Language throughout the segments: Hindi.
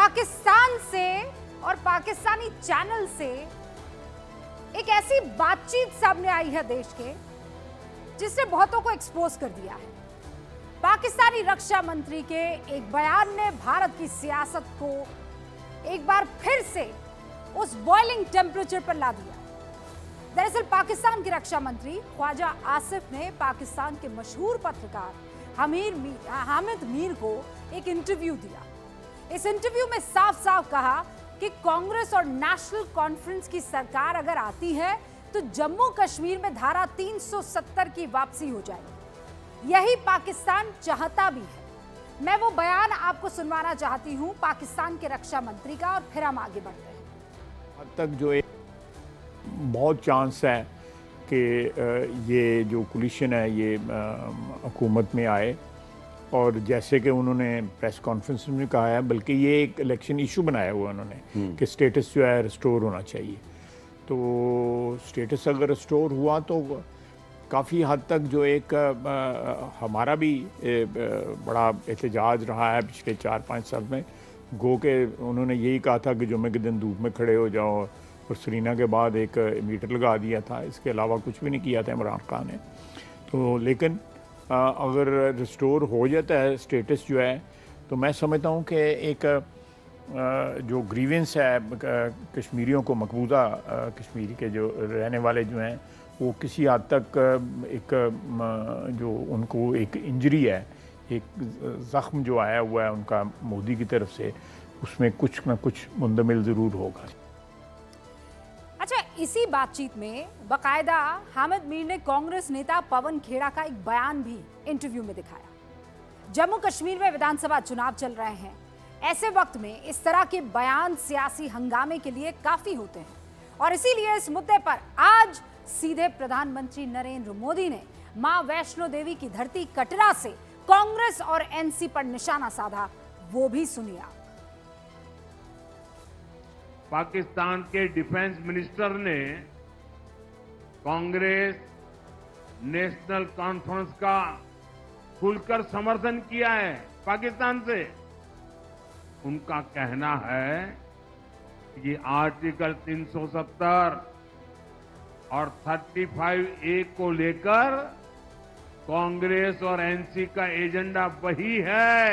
पाकिस्तान से और पाकिस्तानी चैनल से एक ऐसी बातचीत सामने आई है देश के जिसने बहुतों को एक्सपोज कर दिया है। पाकिस्तानी रक्षा मंत्री के एक बयान ने भारत की सियासत को एक बार फिर से उस बॉइलिंग टेम्परेचर पर ला दिया। दरअसल पाकिस्तान के रक्षा मंत्री ख्वाजा आसिफ ने पाकिस्तान के मशहूर पत्रकार हामिद मीर को एक इंटरव्यू दिया। इस इंटरव्यू में साफ साफ कहा कि कांग्रेस और नेशनल कॉन्फ्रेंस की सरकार अगर आती है तो जम्मू कश्मीर में धारा 370 की वापसी हो जाएगी। यही पाकिस्तान चाहता भी है। मैं वो बयान आपको सुनवाना चाहती हूं पाकिस्तान के रक्षा मंत्री का, और फिर हम आगे बढ़ते हैं। अब तक जो एक बहुत चांस है कि ये जो कोलिशन है ये हुकूमत में आए, और जैसे कि उन्होंने प्रेस कॉन्फ्रेंस में कहा है, बल्कि ये एक इलेक्शन इशू बनाया हुआ उन्होंने कि स्टेटस जो है रिस्टोर होना चाहिए। तो स्टेटस अगर रिस्टोर हुआ तो काफ़ी हद तक जो एक हमारा भी बड़ा एहतजाज रहा है पिछले 4-5 साल में। गो के उन्होंने यही कहा था कि जुम्मे के दिन धूप में खड़े हो जाओ, और सरीना के बाद एक मीटर लगा दिया था। इसके अलावा कुछ भी नहीं किया था इमरान खान ने। तो लेकिन अगर रिस्टोर हो जाता है स्टेटस जो है, तो मैं समझता हूँ कि एक जो ग्रीवेंस है कश्मीरियों को, मकबूजा कश्मीर के जो रहने वाले जो हैं, वो किसी हद तक एक जो उनको एक इंजरी है, एक ज़ख्म जो आया हुआ है उनका मोदी की तरफ से, उसमें कुछ ना कुछ मुंदमिल ज़रूर होगा। अच्छा, इसी बातचीत में बकायदा हामिद मीर ने कांग्रेस नेता पवन खेड़ा का एक बयान भी इंटरव्यू में दिखाया। जम्मू कश्मीर में विधानसभा चुनाव चल रहे हैं। ऐसे वक्त में इस तरह के बयान सियासी हंगामे के लिए काफी होते हैं, और इसीलिए इस मुद्दे पर आज सीधे प्रधानमंत्री नरेंद्र मोदी ने मां वैष्णो देवी की धरती कटरा से कांग्रेस और एनसी पर निशाना साधा। वो भी सुनिए आप। पाकिस्तान के डिफेंस मिनिस्टर ने कांग्रेस नेशनल कॉन्फ्रेंस का खुलकर समर्थन किया है। पाकिस्तान से उनका कहना है कि आर्टिकल 370 और 35A को लेकर कांग्रेस और एनसी का एजेंडा वही है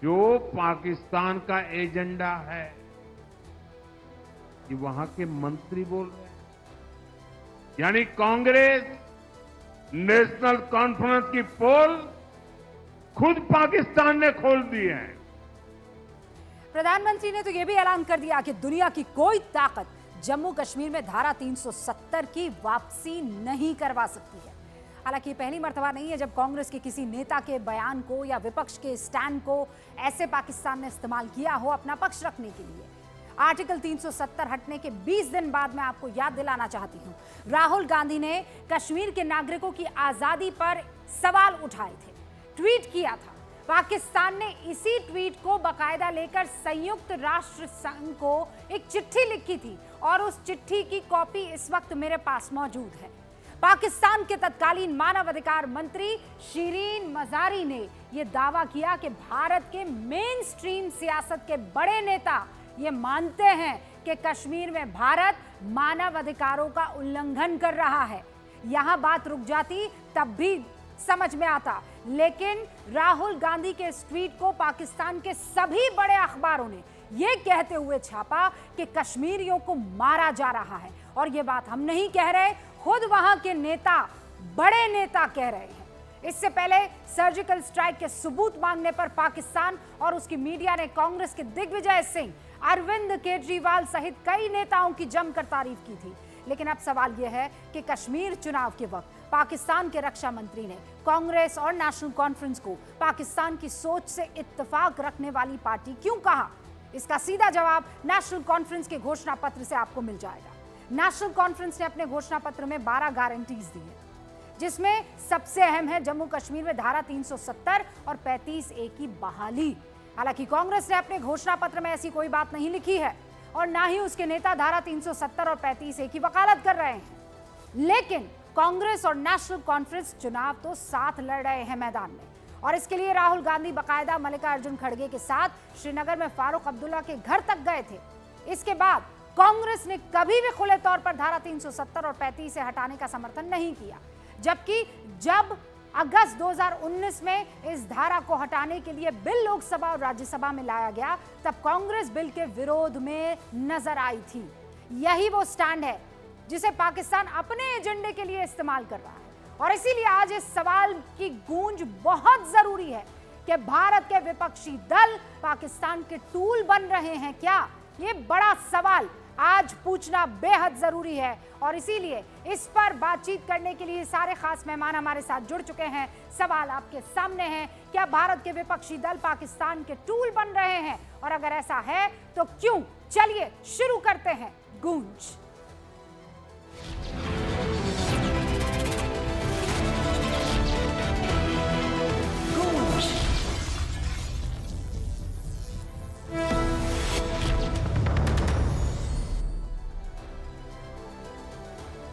जो पाकिस्तान का एजेंडा है। ये वहां के मंत्री बोल रहे हैं। यानी कांग्रेस नेशनल कॉन्फ्रेंस की पोल खुद पाकिस्तान ने खोल दी है। प्रधानमंत्री ने तो यह भी ऐलान कर दिया कि दुनिया की कोई ताकत जम्मू कश्मीर में धारा 370 की वापसी नहीं करवा सकती है। हालांकि पहली मर्तबा नहीं है जब कांग्रेस के किसी नेता के बयान को या विपक्ष के स्टैंड को ऐसे पाकिस्तान ने इस्तेमाल किया हो अपना पक्ष रखने के लिए। आर्टिकल 370 हटने के 20 दिन बाद मैं आपको याद दिलाना चाहती हूं, राहुल गांधी ने कश्मीर के नागरिकों की आजादी पर सवाल उठाए थे, ट्वीट किया था। पाकिस्तान ने इसी ट्वीट को बाकायदा लेकर संयुक्त राष्ट्र संघ को एक चिट्ठी लिखी थी, और उस चिट्ठी की कॉपी इस वक्त मेरे पास मौजूद है। पाकिस्तान के तत्कालीन मानव अधिकार मंत्री शिरीन मजारी ने यह दावा किया कि भारत के मेन स्ट्रीम सियासत के बड़े नेता ये मानते हैं कि कश्मीर में भारत मानव अधिकारों का उल्लंघन कर रहा है। यहां बात रुक जाती तब भी समझ में आता, लेकिन राहुल गांधी के इस ट्वीट को पाकिस्तान के सभी बड़े अखबारों ने यह कहते हुए छापा कि कश्मीरियों को मारा जा रहा है। और यह बात हम नहीं कह रहे, खुद वहां के नेता, बड़े नेता कह रहे हैं। इससे पहले सर्जिकल स्ट्राइक के सबूत मांगने पर पाकिस्तान और उसकी मीडिया ने कांग्रेस के दिग्विजय सिंह, अरविंद केजरीवाल सहित कई नेताओं की जमकर तारीफ की थी। लेकिन अब सवाल यह है कि कश्मीर चुनाव के वक्त पाकिस्तान के रक्षा मंत्री ने कांग्रेस और नेशनल कॉन्फ्रेंस को पाकिस्तान की सोच से इत्तेफाक रखने वाली पार्टी क्यों कहा? इसका सीधा जवाब नेशनल कॉन्फ्रेंस के घोषणा पत्र से आपको मिल जाएगा। नेशनल कॉन्फ्रेंस ने अपने घोषणा पत्र में 12 गारंटीज दी है, जिसमें सबसे अहम है जम्मू कश्मीर में धारा 370 और 35A की बहाली। हालांकि कांग्रेस ने अपने घोषणा पत्र में ऐसी कोई बात नहीं लिखी है, और ना ही उसके नेता धारा 370 और 35A की वकालत कर रहे हैं। लेकिन कांग्रेस और नेशनल कॉन्फ्रेंस चुनाव तो साथ लड़ रहे हैं मैदान में, और इसके लिए राहुल गांधी बकायदा मल्लिकार्जुन खड़गे के साथ श्रीनगर में फारूक अब्दुल्ला के घर तक गए थे। इसके बाद कांग्रेस ने कभी भी खुले तौर पर धारा 370 और 35 से हटाने का समर्थन नहीं किया, जबकि जब अगस्त 2019 में इस धारा को हटाने के लिए बिल लोकसभा और राज्यसभा में लाया गया, तब कांग्रेस बिल के विरोध में नजर आई थी। यही वो स्टैंड है जिसे पाकिस्तान अपने एजेंडे के लिए इस्तेमाल कर रहा है। और इसीलिए आज इस सवाल की गूंज बहुत जरूरी है कि भारत के विपक्षी दल पाकिस्तान के टूल बन रहे हैं क्या? ये बड़ा सवाल आज पूछना बेहद जरूरी है। और इसीलिए इस पर बातचीत करने के लिए सारे खास मेहमान हमारे साथ जुड़ चुके हैं। सवाल आपके सामने है, क्या भारत के विपक्षी दल पाकिस्तान के टूल बन रहे हैं? और अगर ऐसा है तो क्यों? चलिए शुरू करते हैं गूंज।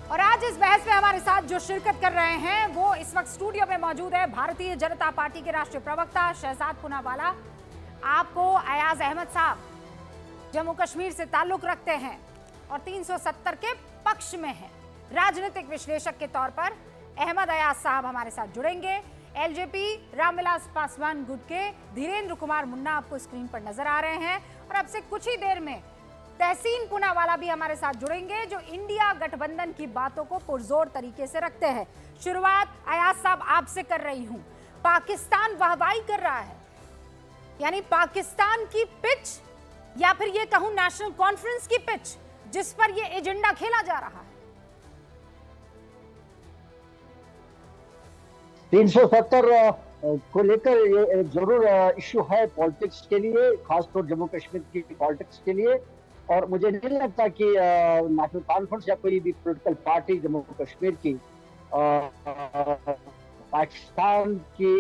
और आज इस बहस में हमारे साथ जो शिरकत कर रहे हैं वो इस वक्त स्टूडियो में मौजूद है भारतीय जनता पार्टी के राष्ट्रीय प्रवक्ता शहजाद पूनावाला। आपको अयाज अहमद साहब जम्मू कश्मीर से ताल्लुक रखते हैं और 370 के पक्ष में हैं। राजनीतिक विश्लेषक के तौर पर अहमद अयाज साहब हमारे साथ जुड़ेंगे। एलजेपी रामविलास पासवान गुट के धीरेन्द्र कुमार मुन्ना आपको स्क्रीन पर नजर आ रहे हैं। और अब से कुछ ही देर में तहसीन पूनावाला भी हमारे साथ जुड़ेंगे, जो इंडिया गठबंधन की बातों को पुरजोर तरीके से रखते हैं। शुरुआत अयाज साहब आपसे कर रही हूं। पाकिस्तान वाहवाही कर रहा है, यानी पाकिस्तान की पिच या फिर ये कहूं नेशनल कॉन्फ्रेंस की पिच जिस पर ये एजेंडा खेला जा रहा है। 370 को लेकर ये जरूर इश्यू है पॉलिटिक्स के लिए, खासतौर जम्मू कश्मीर की पॉलिटिक्स के लिए। और मुझे नहीं लगता कि नेशनल कॉन्फ्रेंस या कोई भी पॉलिटिकल पार्टी जम्मू कश्मीर की पाकिस्तान की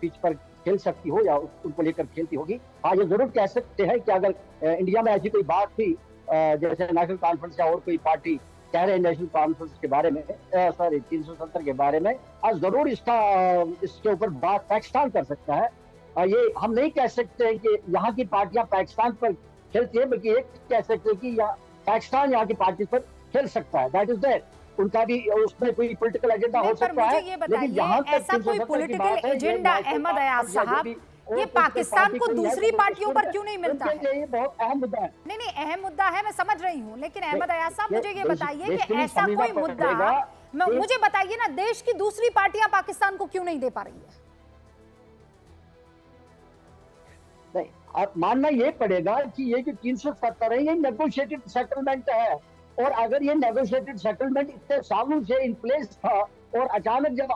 पिच पर खेल सकती हो या उनको लेकर खेलती होगी। हाँ, ये जरूर कह सकते हैं कि अगर इंडिया में ऐसी कोई बात थी जैसे नेशनल कॉन्फ्रेंस या और कोई पार्टी कह रहे हैं नेशनल कॉन्फ्रेंस के बारे में, सॉरी 370 के बारे में, आज जरूर इसके ऊपर बात पाकिस्तान कर सकता है। ये हम नहीं कह सकते हैं कि यहाँ की पार्टियां पाकिस्तान पर खेलती है, बल्कि एक कह सकते हैं कि पाकिस्तान यहाँ की पार्टी पर खेल सकता है। दैट इज दैट, उनका भी उसमें कोई पॉलिटिकल एजेंडा हो सकता है। लेकिन यहाँ ऐसा कोई पॉलिटिकल एजेंडा अहमद अयाज साहब ये पाकिस्तान को दूसरी पार्टियों पर क्यों नहीं मिलता है? ये बहुत अहम मुद्दा है। नहीं, अहम मुद्दा है, मैं समझ रही हूँ, लेकिन अहमद अयाज साहब मुझे ये बताइए कि ऐसा कोई मुद्दा मुझे बताइए ना, देश की दूसरी पार्टियां पाकिस्तान को क्यों नहीं दे पा रही है? नहीं, अब मानना ये पड़ेगा कि ये जो 370 है ये नेगोशिएटेड सेटलमेंट है। और अगर ये नेगोशिएटेड सेटलमेंट इतने सालों से इन प्लेस था और अचानक जब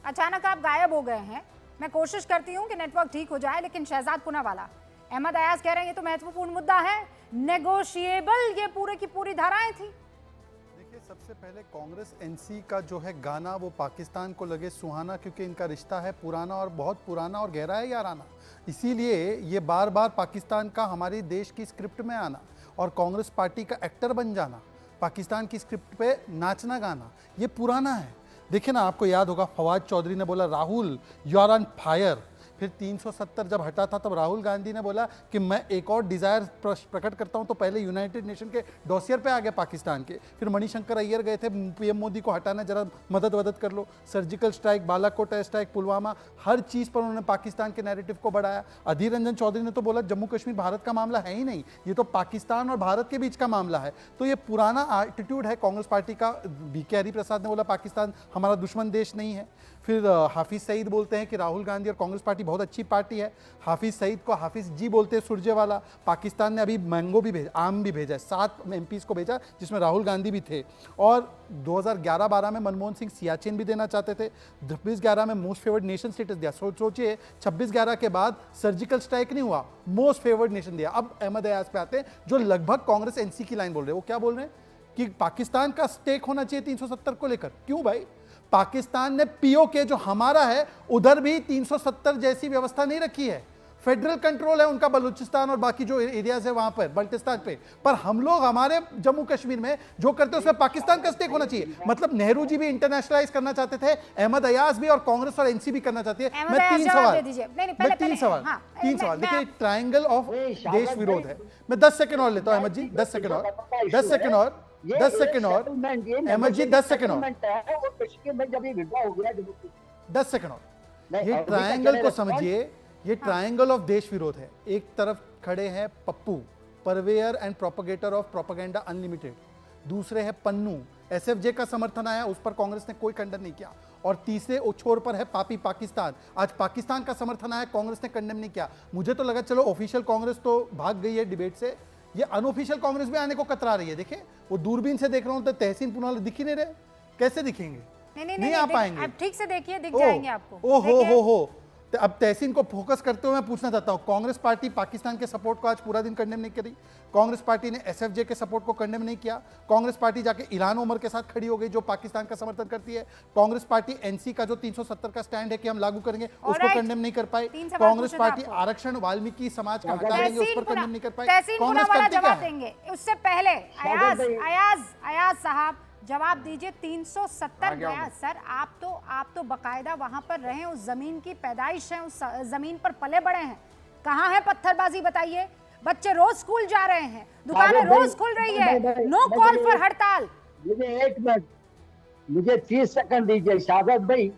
अचानक आप गायब हो गए हैं। मैं कोशिश करती हूं कि नेटवर्क ठीक हो जाए, लेकिन शहजाद पूनावाला, अहमद अयाज कह रहे हैं ये तो महत्वपूर्ण मुद्दा है, नेगोशिएबल ये पूरे की पूरी धाराएं थी। देखिए, सबसे पहले कांग्रेस एनसी का जो है गाना वो पाकिस्तान को लगे सुहाना, क्योंकि इनका रिश्ता है पुराना और बहुत पुराना और गहरा है याराना। इसीलिए ये बार बार पाकिस्तान का हमारे देश की स्क्रिप्ट में आना और कांग्रेस पार्टी का एक्टर बन जाना, पाकिस्तान की स्क्रिप्ट पे नाचना गाना, ये पुराना है। देखिए ना, आपको याद होगा फवाद चौधरी ने बोला Rahul you are on fire. फिर 370 जब हटा था तब राहुल गांधी ने बोला कि मैं एक और डिज़ायर प्रकट करता हूं, तो पहले यूनाइटेड नेशन के डॉसियर पे आ गए पाकिस्तान के। फिर मणिशंकर अय्यर गए थे पीएम मोदी को हटाना, जरा मदद कर लो। Surgical strike, Balakot air strike, Pulwama, हर चीज़ पर उन्होंने पाकिस्तान के नैरेटिव को बढ़ाया। अधीर रंजन चौधरी ने तो बोला जम्मू कश्मीर भारत का मामला है ही नहीं, ये तो पाकिस्तान और भारत के बीच का मामला है। तो ये पुराना एटीट्यूड है कांग्रेस पार्टी का। बीके हरिप्रसाद ने बोला पाकिस्तान हमारा दुश्मन देश नहीं है। फिर हाफिज सईद बोलते हैं कि राहुल गांधी और कांग्रेस पार्टी बहुत अच्छी पार्टी है। हाफिज सईद को हाफिज जी बोलते हैं, सुरजेवाला। पाकिस्तान ने अभी मैंगो भी भेजा, आम भी भेजा, 7 MPs को भेजा जिसमें राहुल गांधी भी थे। और 2011-12 में मनमोहन सिंह सियाचिन भी देना चाहते थे। 26-11 में मोस्ट फेवर्ड नेशन स्टेटस दिया। सोचिए 26-11 के बाद सर्जिकल स्ट्राइक नहीं हुआ, मोस्ट फेवर्ड नेशन दिया। अब अहमद अयाज पे आते हैं जो लगभग कांग्रेस एनसी की लाइन बोल रहे हैं। वो क्या बोल रहे हैं कि पाकिस्तान का स्टेक होना चाहिए 370 को लेकर। क्यों भाई? पाकिस्तान ने पीओके जो हमारा है उधर भी 370 जैसी व्यवस्था नहीं रखी है। फेडरल कंट्रोल है उनका बलूचिस्तान और बाकी जो एरियाज है वहां पर बल्टिस्तान पे, पर हम लोग हमारे जम्मू कश्मीर में जो करते हैं उसमें पाकिस्तान का स्टेक होना चाहिए। मतलब नेहरू जी भी इंटरनेशनलाइज करना चाहते थे, अहमद अयाज भी, और कांग्रेस और एनसी भी करना चाहती है। अहमद मैं अयाज तीन जवाब सवाल दे दीजिए। नहीं, नहीं, मैं पहले- तीन सवाल हाँ, तीन मैं- सवाल मैं देखिए, ट्रायंगल ऑफ देश विरोध है। मैं 10 सेकंड और लेता हूं अहमद जी, 10 सेकंड और 10 सेकंड और 10 सेकंड और अहमद जी 10 सेकंड और कश्मीर में जब ये विड्रॉ हो गया 10 सेकंड और नहीं, ये अभी तक ट्रायंगल चले को response- समझिए, ये ट्रायंगल ऑफ देश विरोध है। एक तरफ खड़े हैं Pappu, purveyor and propagator of propaganda unlimited, दूसरे है पन्नू, एसएफजे का समर्थन आया, उस पर कांग्रेस ने कोई खंडन नहीं किया, और तीसरे छोर पर है पापी पाकिस्तान, आज पाकिस्तान का समर्थन आया, कांग्रेस ने कंडेम नहीं किया। मुझे तो लगा चलो ऑफिशियल कांग्रेस तो भाग गई है डिबेट से, ये अनऑफिशियल कांग्रेस भी आने को कतरा रही है। देखिए वो दूरबीन से देख रहा हूं तो तहसीन पुनावाला दिख ही नहीं रहे, कैसे दिखेंगे? नहीं आ पाएंगे। आप ठीक से देखिए, दिख ओ, जाएंगे आपको। ओ देखिए। हो। तो अब तहसीन को फोकस करते हुए मैं पूछना चाहता हूं, कांग्रेस पार्टी पाकिस्तान के सपोर्ट को आज पूरा दिन कंडेम नहीं करी, कांग्रेस पार्टी ने एसएफजे के सपोर्ट को कंडेम नहीं किया, कांग्रेस पार्टी जाके इल्हान उमर के साथ खड़ी हो गई जो पाकिस्तान का समर्थन करती है, कांग्रेस पार्टी एनसी का जो 370 का स्टैंड है कि हम लागू करेंगे उसको Alright. कंडेम नहीं कर पाई, तीन सवाल कांग्रेस पूछे थे पार्टी आपको। आरक्षण वाल्मीकि समाज का हटा देंगे उस पर कंडेम नहीं कर पाई। तहसीन कांग्रेस पुनावाला करती क्या जवाब है? देंगे, उससे पहले अयाज भाई। अयाज साहब जवाब दीजिए। 370 गया सर, आप तो बकायदा वहां पर रहे हैं, उस जमीन की पैदाइश है, उस जमीन पर पले बड़े हैं। कहाँ है पत्थरबाजी बताइए? बच्चे रोज स्कूल जा रहे हैं, दुकानें रोज खुल रही है, नो कॉल फॉर हड़ताल। मुझे 1 मिनट, मुझे 30 सेकंड दीजिए शाहजाद भाई।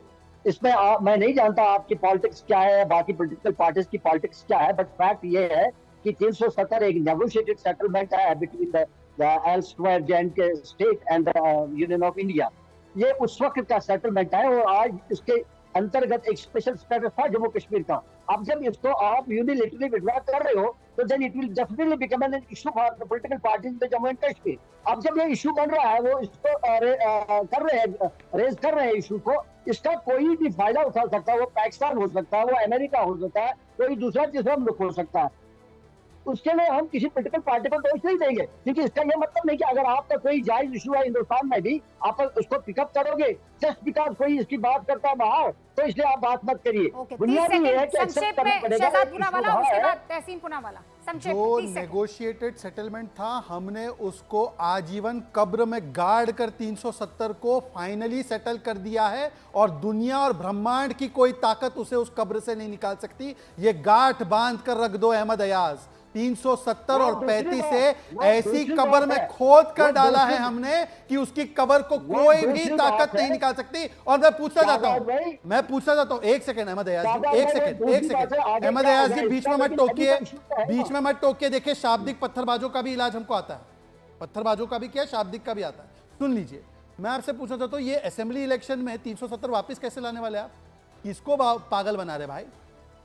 इसमें मैं नहीं जानता आपकी पॉलिटिक्स क्या है, बाकी पॉलिटिकल पार्टीज की पॉलिटिक्स क्या है, बट फैक्ट ये है कि 370 एक नेगोशिएटेड सेटलमेंट है between the elsewhere J&K state and union of India. ये उस वक्त का सेटलमेंट है और आज इसके अंतर्गत एक स्पेशल स्टेटस था जम्मू कश्मीर का। अब जब इसको आप यूनिलेटरली विड्रॉ कर रहे हो तो then it will definitely become an issue for the political parties in the Jammu and Kashmir. अब जब ये इशू बन रहा है, वो इसको रेज कर रहे हैं इशू को, इसका कोई भी फायदा उठा सकता है। वो पाकिस्तान हो सकता है, वो अमेरिका हो सकता है, कोई दूसरा तीसरा मुल्क हो सकता है। उसके लिए हम किसी पॉलिटिकल पार्टी को दोष नहीं देंगे, क्योंकि इसका यह मतलब नहीं कि अगर आपका कोई जायज इशू है हिंदुस्तान में भी आप उसको पिकअप करोगे जस्ट बिकॉज कोई इसकी बात करता है बाहर, तो इसलिए आप बात मत करिए। ओके, 30 बुनियादी ये है सेकंड कि एक्सेप्ट संक्षेप करना में पड़ेगा। शहजाद एक पुनावाला, issue उसके है। बाद तहसीन पुनावाला। संक्षेप में जो 30 सेकंड। नेगोशिएटेड सेटलमेंट था, हमने उसको आजीवन कब्र में गाड़ कर 370 को फाइनली सेटल कर दिया है, और दुनिया और ब्रह्मांड की कोई ताकत उसे उस कब्र से नहीं निकाल सकती। ये गांठ बांध कर रख दो अहमद अयाज, 370 और 35 से ऐसी कब्र में खोद कर डाला है हमने कि उसकी कब्र को कोई भी ताकत नहीं निकाल सकती। और मैं पूछना चाहता हूं, एक सेकंड अहमद अयाज जी, एक सेकंड अहमद अयाज जी, बीच में मत टोकिए, देखिए शाब्दिक पत्थरबाजों का भी इलाज हमको आता है, पत्थरबाजों का भी क्या, शाब्दिक का भी आता है। सुन लीजिए, मैं आपसे पूछना चाहता हूं, ये असेंबली इलेक्शन में 370 वापस कैसे लाने वाले आप? किसको पागल बना रहे भाई?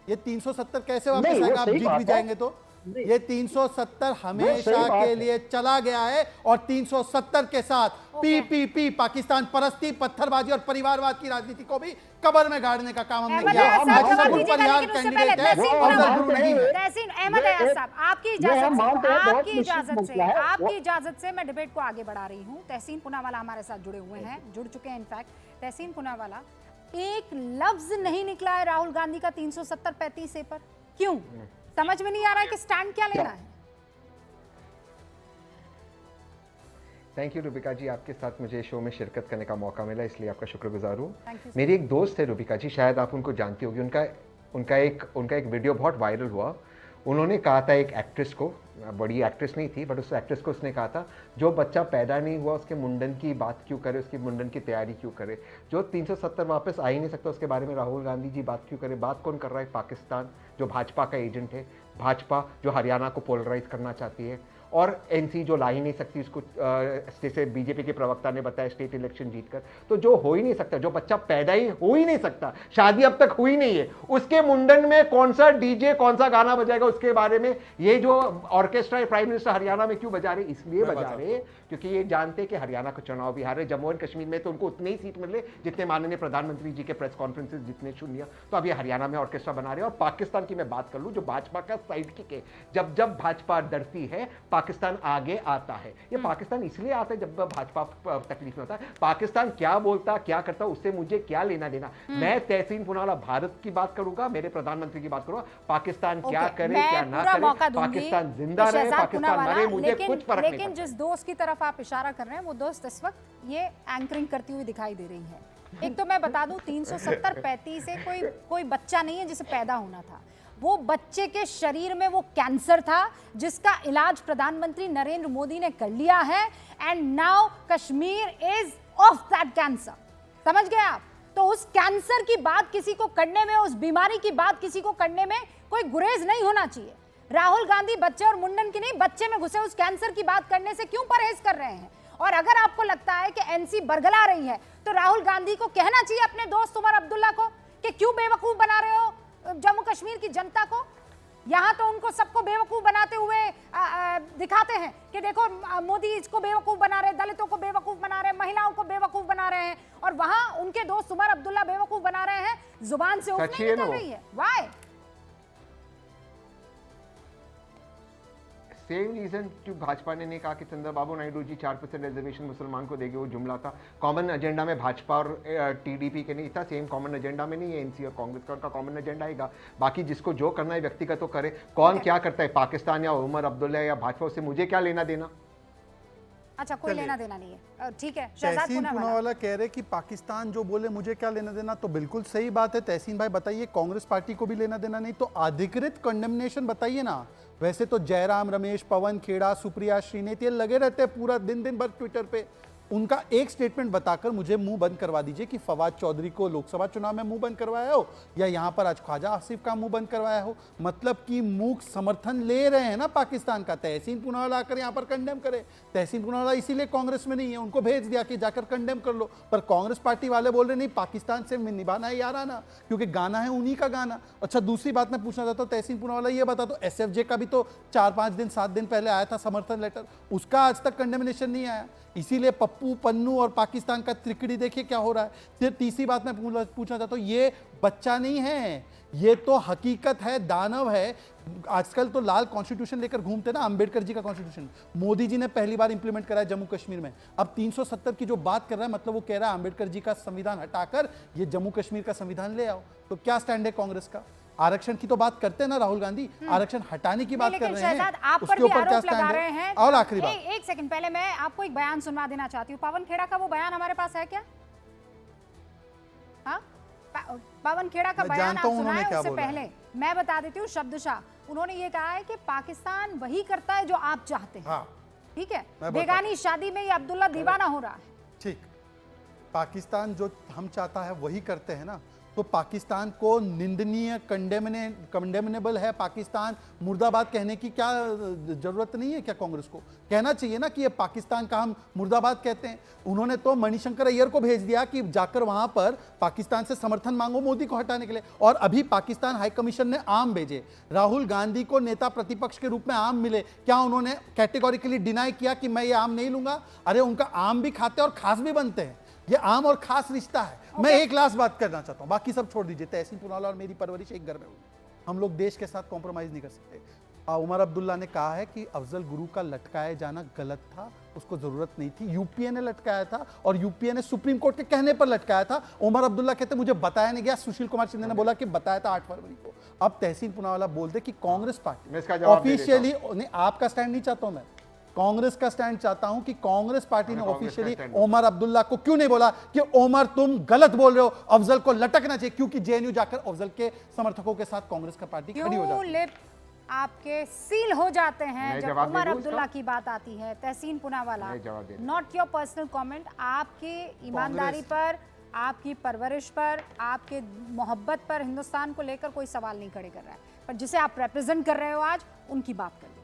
ये 370 कैसे वापस नहीं, वो आएगा? आप सही जीत बात भी है। जाएंगे तो नहीं। ये 370 हमेशा सही बात के है। लिए चला गया है, और 370 के साथ पीपीपी, पाकिस्तान परस्ती, पत्थरबाजी और परिवारवाद की राजनीति को भी कब्र में गाड़ने का काम हमने अहमद किया। अयाज साहब, अफजल जवाब गुल दीजिएगा, परिहार लेकिन उससे पहले कैंडिडेट है, तहसीन अफजल पुनावाला। गुल नहीं है। तहसीन अहमद अयाज साहब, आपकी ये इजाजत हम मानते हैं, बहुत आपकी मुश्किल इजाजत से मसला है। आपकी इजाजत से मैं डिबेट को आगे बढ़ा रही हूँ। तहसीन पुनावाला हमारे साथ जुड़ चुके हैं इनफैक्ट। तहसीन पुनावाला, एक लफ्ज नहीं निकला है राहुल गांधी का 370-35 ए पर, क्यों? समझ में नहीं आ रहा है कि स्टैंड क्या लेना है। थैंक यू रुबिका जी, आपके साथ मुझे शो में शिरकत करने का मौका मिला, इसलिए आपका शुक्रगुजार हूँ। Thank you, sir. मेरी एक दोस्त है रुबिका जी, शायद आप उनको जानती होगी, उनका एक वीडियो बहुत वायरल हुआ। उन्होंने कहा था एक एक्ट्रेस को, बड़ी एक्ट्रेस नहीं थी बट उस एक्ट्रेस को उसने कहा था, जो बच्चा पैदा नहीं हुआ उसके मुंडन की बात क्यों करे, उसकी मुंडन की तैयारी क्यों करे, जो 370 वापस आ ही नहीं सकता उसके बारे में राहुल गांधी जी बात क्यों करे। बात कौन कर रहा है? पाकिस्तान, जो भाजपा का एजेंट है, भाजपा जो हरियाणा को पोलराइज करना चाहती है, और एनसी जो ला ही नहीं सकती उसको, जैसे बीजेपी के प्रवक्ता ने बताया स्टेट इलेक्शन जीतकर, तो जो हो ही नहीं सकता, जो बच्चा पैदा ही हो ही नहीं सकता, शादी अब तक हुई नहीं है, उसके मुंडन में कौन सा डीजे कौन सा गाना बजाएगा उसके बारे में ये जो ऑर्केस्ट्रा प्राइम मिनिस्टर हरियाणा में क्यों बजा रहे, इसलिए बजा रहे क्योंकि ये जानते कि हरियाणा का चुनाव भी हारे, जम्मू एंड कश्मीर में तो उनको उतने ही सीट मिले जितने माननीय प्रधानमंत्री जी के प्रेस कॉन्फ्रेंसेस जितने शून्य, तो अब ये हरियाणा में ऑर्केस्ट्रा बना रहे हैं। और पाकिस्तान की मैं बात कर लूं, जो भाजपा का साइड किक है, जब भाजपा डरती है पाकिस्तान आगे आता है। ये पाकिस्तान इसलिए आता है जब भाजपा तकलीफ में होता है। पाकिस्तान क्या बोलता क्या करता उससे मुझे क्या लेना देना। मैं तहसीन पुनावाला भारत की बात करूंगा, मेरे प्रधानमंत्री की बात करूंगा, पाकिस्तान क्या करे क्या ना करे, पाकिस्तान जिंदा रहे पाकिस्तान मरे, मुझे कुछ फर्क नहीं। लेकिन जिस दोस्त की तरफ आप इशारा कर रहे हैं वो दोस्त इस वक्त ये एंकरिंग करती हुई दिखाई दे रही है। एक तो मैं बता दूं 370-35 से कोई बच्चा नहीं है जिसे पैदा होना था। वो बच्चे के शरीर में वो कैंसर था जिसका इलाज प्रधानमंत्री नरेंद्र मोदी ने कर लिया है and now Kashmir is of that cancer. समझ गए आप? तो उस कैंसर की बात किसी को करने में, उस बीमारी की बात किसी को करने में कोई गुरेज नहीं होना चाहिए। राहुल गांधी बच्चे और मुंडन की नहीं, बच्चे में घुसे उस कैंसर की बात करने से क्यों परहेज कर रहे हैं? और अगर आपको लगता है कि एनसी बरगला रही है तो राहुल गांधी को कहना चाहिए अपने दोस्त उमर अब्दुल्ला को कि क्यों बेवकूफ बना रहे हो जम्मू कश्मीर की जनता को। यहां तो उनको सबको बेवकूफ बनाते हुए दिखाते हैं कि देखो मोदी इसको बेवकूफ बना रहे, दलितों को बेवकूफ बना रहे, महिलाओं को बेवकूफ बना रहे हैं, और वहां उनके दोस्त उमर अब्दुल्ला बेवकूफ बना रहे हैं। जुबान से उफ नहीं निकल रही है। व्हाई? सेम रीजन जो भाजपा ने नहीं कहा कि चंद्रबाबू नायडू जी 4% रिजर्वेशन मुसलमान को देंगे, वो जुमला था। कॉमन एजेंडा में भाजपा और टीडीपी के नहीं था, सेम कॉमन एजेंडा में नहीं है एनसी और कांग्रेस का कॉमन एजेंडा आएगा। बाकी जिसको जो करना है व्यक्तिगत तो करे, कौन क्या करता है पाकिस्तान या उमर अब्दुल्ला या भाजपा, उससे मुझे क्या लेना देना। अच्छा, कोई लेना देना नहीं है, ठीक है। तहसीन पूनावाला कह रहे कि पाकिस्तान जो बोले मुझे क्या लेना देना, तो बिल्कुल सही बात है। तहसीन भाई बताइए, कांग्रेस पार्टी को भी लेना देना नहीं तो अधिकृत कंडेमनेशन बताइए ना। वैसे तो जयराम रमेश, पवन खेड़ा, सुप्रिया श्रीनेत ये लगे रहते हैं पूरा दिन भर ट्विटर पे। उनका एक स्टेटमेंट बताकर मुझे मुंह बंद करवा दीजिए कि फवाद चौधरी को लोकसभा चुनाव में मुंह बंद करवाया हो या यहां पर आज ख्वाजा आसिफ का मुंह बंद करवाया हो। मतलब कि मूक समर्थन ले रहे हैं ना पाकिस्तान का। तहसीन पूनावाला आकर यहां पर कंडेम करे। तहसीन पूनावाला इसीलिए कांग्रेस में नहीं है, उनको भेज दिया कि जाकर कंडेम कर लो। पर कांग्रेस पार्टी वाले बोल रहे नहीं, पाकिस्तान से निभाना है याराना, क्योंकि गाना है उन्हीं का गाना। अच्छा, दूसरी बात मैं पूछना चाहता हूँ तहसीन पूनावाला, ये बता दो SFJ का भी तो 4-5 दिन 7 दिन पहले आया था समर्थन लेटर, उसका आज तक कंडेमिनेशन नहीं आया। इसीलिए पप्पू, पन्नू और पाकिस्तान का त्रिकड़ी देखिए क्या हो रहा है। फिर तीसरी बात मैं पूछना चाहता हूँ, ये बच्चा नहीं है, ये तो हकीकत है, दानव है। आजकल तो लाल कॉन्स्टिट्यूशन लेकर घूमते ना, अंबेडकर जी का कॉन्स्टिट्यूशन मोदी जी ने पहली बार इंप्लीमेंट कराया जम्मू कश्मीर में। अब 370 की जो बात कर रहा है, मतलब वो कह रहा है अंबेडकर जी का संविधान हटाकर ये जम्मू कश्मीर का संविधान ले आओ। तो क्या स्टैंड है कांग्रेस का? आरक्षण की तो बात करते हैं ना राहुल गांधी, आरक्षण हटाने की बात कर रहे हैं, आप पर भी आरोप लगा रहे हैं। और आखिरी बात, एक सेकंड पहले मैं आपको एक बयान सुनवा देना चाहती हूँ। पवन खेड़ा का वो बयान हमारे पास है क्या? हाँ, पवन खेड़ा का बयान आप सुनाए उससे पहले मैं बता देती हूँ शब्दशः। उन्होंने ये कहा है कि पाकिस्तान वही करता है जो आप चाहते हैं। ठीक है, बेगानी शादी में ये अब्दुल्ला दीवाना हो रहा है। ठीक, पाकिस्तान जो हम चाहता है वही करते हैं ना। तो पाकिस्तान को निंदनीय, कंडेमनेबल है, पाकिस्तान मुर्दाबाद कहने की क्या जरूरत नहीं है क्या? कांग्रेस को कहना चाहिए ना कि ये पाकिस्तान का हम मुर्दाबाद कहते हैं। उन्होंने तो मणिशंकर अय्यर को भेज दिया कि जाकर वहां पर पाकिस्तान से समर्थन मांगो मोदी को हटाने के लिए। और अभी पाकिस्तान हाई कमीशन ने आम भेजे, राहुल गांधी को नेता प्रतिपक्ष के रूप में आम मिले। क्या उन्होंने कैटेगोरिकली डिनाई किया कि मैं ये आम नहीं लूंगा? अरे उनका आम भी खाते और खास भी बनते हैं, ये आम और खास रिश्ता है। मैं एक लास्ट बात करना चाहता हूं, बाकी सब छोड़ दीजिए। तहसीन पूनावाला और मेरी परवरिश एक घर में हुई, हम लोग देश के साथ कॉम्प्रोमाइज नहीं कर सकते। उमर अब्दुल्ला ने कहा है कि अफजल गुरु का लटकाया जाना गलत था, उसको जरूरत नहीं थी। यूपीए ने लटकाया था और यूपीए ने सुप्रीम कोर्ट के कहने पर लटकाया था। उमर अब्दुल्ला कहते मुझे बताया नहीं गया, सुशील कुमार शिंदे ने बोला कि बताया था 8 फरवरी को। अब तहसीन पूनावाला बोलते कि कांग्रेस पार्टी ऑफिशियली, नहीं आपका स्टैंड नहीं चाहता हूं मैं, कांग्रेस का स्टैंड चाहता हूं कि कांग्रेस पार्टी ने ऑफिशियली उमर अब्दुल्ला को क्यों नहीं बोला कि उमर तुम गलत बोल रहे हो, अफजल को लटकना चाहिए। क्योंकि जेएनयू जाकर अफजल के समर्थकों के साथ कांग्रेस का पार्टी खड़ी हो जाती है। आपके सील हो जाते हैं जब उमर अब्दुल्ला की बात आती है। Tehseen Poonawalla, not your personal comment, आपकी ईमानदारी पर, आपकी परवरिश पर, आपके मोहब्बत पर हिंदुस्तान को लेकर कोई सवाल नहीं खड़े कर रहा है, पर जिसे आप रिप्रेजेंट कर रहे हो आज, उनकी बात कर लो।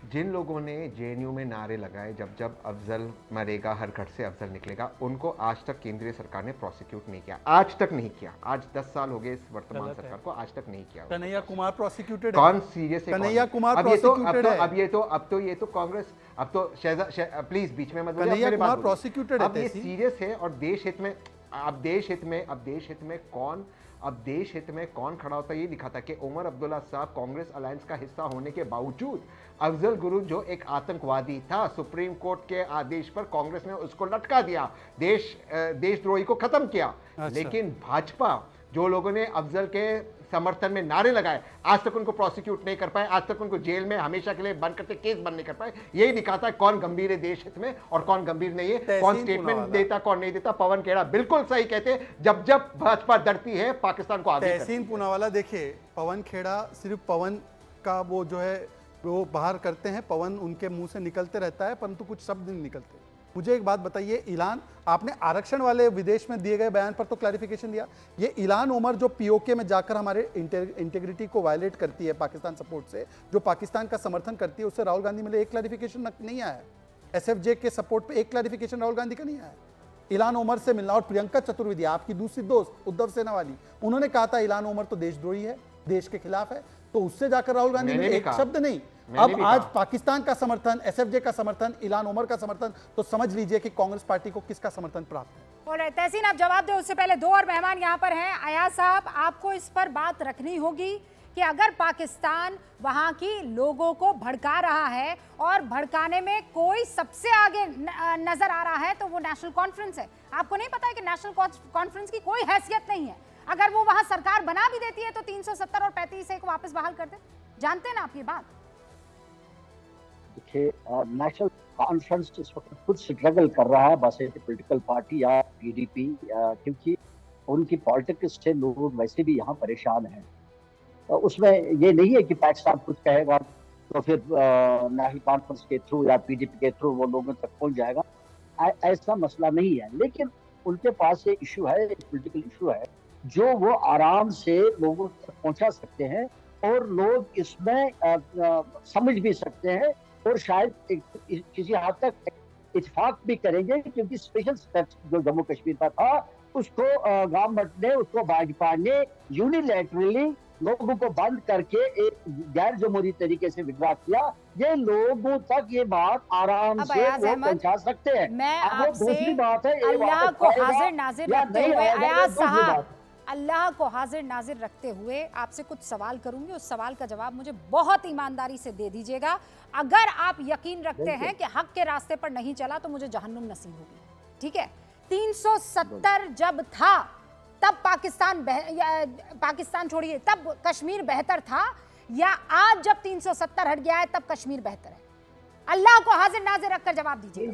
जिन लोगों ने जेएनयू में नारे लगाए जब जब अफजल मरेगा हर घर से अफजल निकलेगा, उनको आज तक केंद्रीय सरकार ने प्रोसिक्यूट नहीं किया, आज तक नहीं किया। आज 10 साल हो गए इस वर्तमान सरकार को, आज तक नहीं किया। कन्हैया कुमार प्रोसिक्यूटेड, कौन सीरियस है? कन्हैया कुमार प्रोसिक्यूटेड है। अब तो ये तो कांग्रेस, अब तो प्लीज बीच में मत बोलिए, कन्हैया कुमार प्रोसिक्यूटेड है। अब ये सीरियस है और देश हित में अब देश हित में कौन खड़ा होता, ये लिखा था कि उमर अब्दुल्ला साहब कांग्रेस अलायंस का हिस्सा होने के बावजूद अफजल गुरु जो एक आतंकवादी था, सुप्रीम कोर्ट के आदेश पर कांग्रेस ने उसको लटका दिया, देशद्रोही को खत्म किया। लेकिन भाजपा, जो लोगों ने अफजल के समर्थन में नारे लगाए, आज तक उनको प्रोसिक्यूट नहीं कर पाए, आज तक उनको जेल में हमेशा के लिए बंद करके केस बंद नहीं कर पाए। यही दिखाता है कौन गंभीर है देश हित में और कौन गंभीर नहीं है, कौन स्टेटमेंट देता कौन नहीं देता। पवन खेड़ा बिल्कुल सही कहते, जब जब भाजपा डरती है पाकिस्तान को आगे तहसीन पूनावाला, देखिए पवन खेड़ा सिर्फ पवन का वो जो है वो बाहर करते हैं, पवन उनके मुंह से निकलते रहता है परंतु कुछ शब्द नहीं निकलते। मुझे एक बात बताइए, ऐलान आपने आरक्षण वाले विदेश में दिए गए बयान पर तो क्लैरिफिकेशन दिया, ये इलान उमर जो पीओके में जाकर हमारे इंटेग्रिटी को वायलेट करती है पाकिस्तान सपोर्ट से, जो पाकिस्तान का समर्थन करती है, उससे राहुल गांधी मिले एक क्लैरिफिकेशन नहीं आया। एसएफजे के सपोर्ट पे एक क्लैरिफिकेशन राहुल गांधी का नहीं आया। इलान उमर से मिलना, और प्रियंका चतुर्वेदी आपकी दूसरी दोस्त उद्धव सेना वाली, उन्होंने कहा था इलान उमर तो देशद्रोही है, देश के खिलाफ है, तो उससे जाकर राहुल गांधी ने एक शब्द नहीं। अब आज पाकिस्तान का समर्थन, एसएफजे का समर्थन, इलान उमर का समर्थन, तो समझ लीजिए कि कांग्रेस पार्टी को किसका समर्थन प्राप्त है। और तहसीन आप जवाब दें, उससे पहले दो और मेहमान यहाँ पर हैं। अयाज साहब, आपको इस पर बात रखनी होगी कि अगर पाकिस्तान वहां की लोगों को भड़का रहा है और भड़काने में कोई सबसे आगे नजर आ रहा है तो वो नेशनल कॉन्फ्रेंस है। आपको नहीं पता है कि नेशनल कॉन्फ्रेंस की कोई हैसियत नहीं है? अगर वो वहां सरकार बना भी देती है तो 370 और 35A को वापस बहाल कर दे। जानते हैं ना आप ये बात? देखिए, नेशनल कॉन्फ्रेंस इस वक्त खुद स्ट्रगल कर रहा है, बस एक पॉलिटिकल पार्टी या पीडीपी, क्योंकि उनकी पॉलिटिक्स से लोग वैसे भी यहाँ परेशान हैं। उसमें ये नहीं है कि पाकिस्तान कुछ कहेगा तो फिर नेशनल कॉन्फ्रेंस के थ्रू या पीडीपी के थ्रू वो लोगों तक पहुंच जाएगा, ऐसा मसला नहीं है। लेकिन उनके पास एक इशू है, एक पॉलिटिकल इशू है जो वो आराम से लोगों तक पहुंचा सकते हैं और लोग इसमें समझ भी सकते हैं और शायद किसी हद तक इत्तेफाक भी करेंगे, क्योंकि स्पेशल स्टेप्स जो जम्मू कश्मीर का था उसको गवर्नमेंट ने, उसको भाजपा ने यूनिलैटरली लोगों को बंद करके एक गैर जमहूरी तरीके से विड्रॉ किया। ये लोगों तक ये बात आराम से वो पहुंचा सकते हैं। मैं आपसे दूसरी बात है, अल्लाह को हाजिर नाजिर रखते हुए, अयाज साहब, अल्लाह को हाजिर नाजिर रखते हुए आपसे कुछ सवाल करूंगी। उस सवाल का जवाब मुझे बहुत ईमानदारी से दे दीजिएगा। अगर आप यकीन रखते हैं कि हक के रास्ते पर नहीं चला तो मुझे जहन्नुम नसीब होगी, ठीक है? 370 जब था तब पाकिस्तान छोड़िए, तब कश्मीर बेहतर था, या आज जब 370 हट गया है तब कश्मीर बेहतर है? अल्लाह को हाजिर नाजिर रखकर जवाब दीजिए।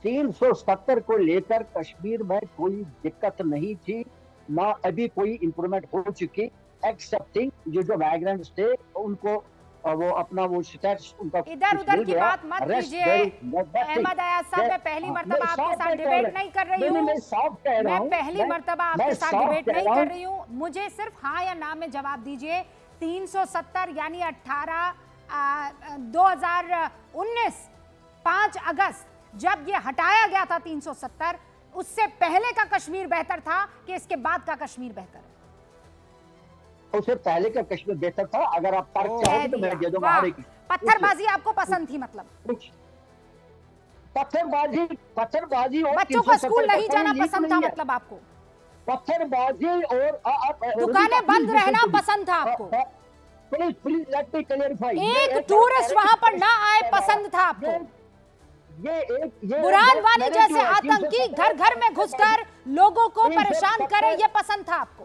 370 को लेकर कश्मीर में कोई दिक्कत नहीं थी, ना अभी कोई इंप्रूवमेंट हो चुकी, एक्सेप्टिंग जो माइग्रेंट्स थे उनको वो अपना वो स्टेटस उनका इधर उधर की बात मत कीजिए। अहमद अयाज साहब, मैं पहली मरतबा आपके साथ डिबेट नहीं कर रही हूँ, मैं पहली मरतबा आपके साथ डिबेट नहीं कर रही हूँ। मुझे सिर्फ हाँ या ना में जवाब दीजिए। 370 यानी 2019 5 अगस्त जब ये हटाया गया था 370, उससे पहले का कश्मीर बेहतर था कि इसके बाद का कश्मीर बेहतर है? उससे पहले का कश्मीर बेहतर था। अगर आप तर्क चाहोगे तो मैं दे दूंगा। पत्थरबाजी आपको पसंद थी? मतलब पत्थरबाजी और बच्चों को स्कूल नहीं जाना पसंद था? मतलब आपको पत्थरबाजी और दुकानें बंद रहना पसंद था आपको? Please let me clarify. एक टूरिस्ट वहां पर ना आए पसंद था आपको? बुरहान वानी जैसे आतंकी घर घर में घुसकर लोगों को परेशान करे, ये पसंद था आपको?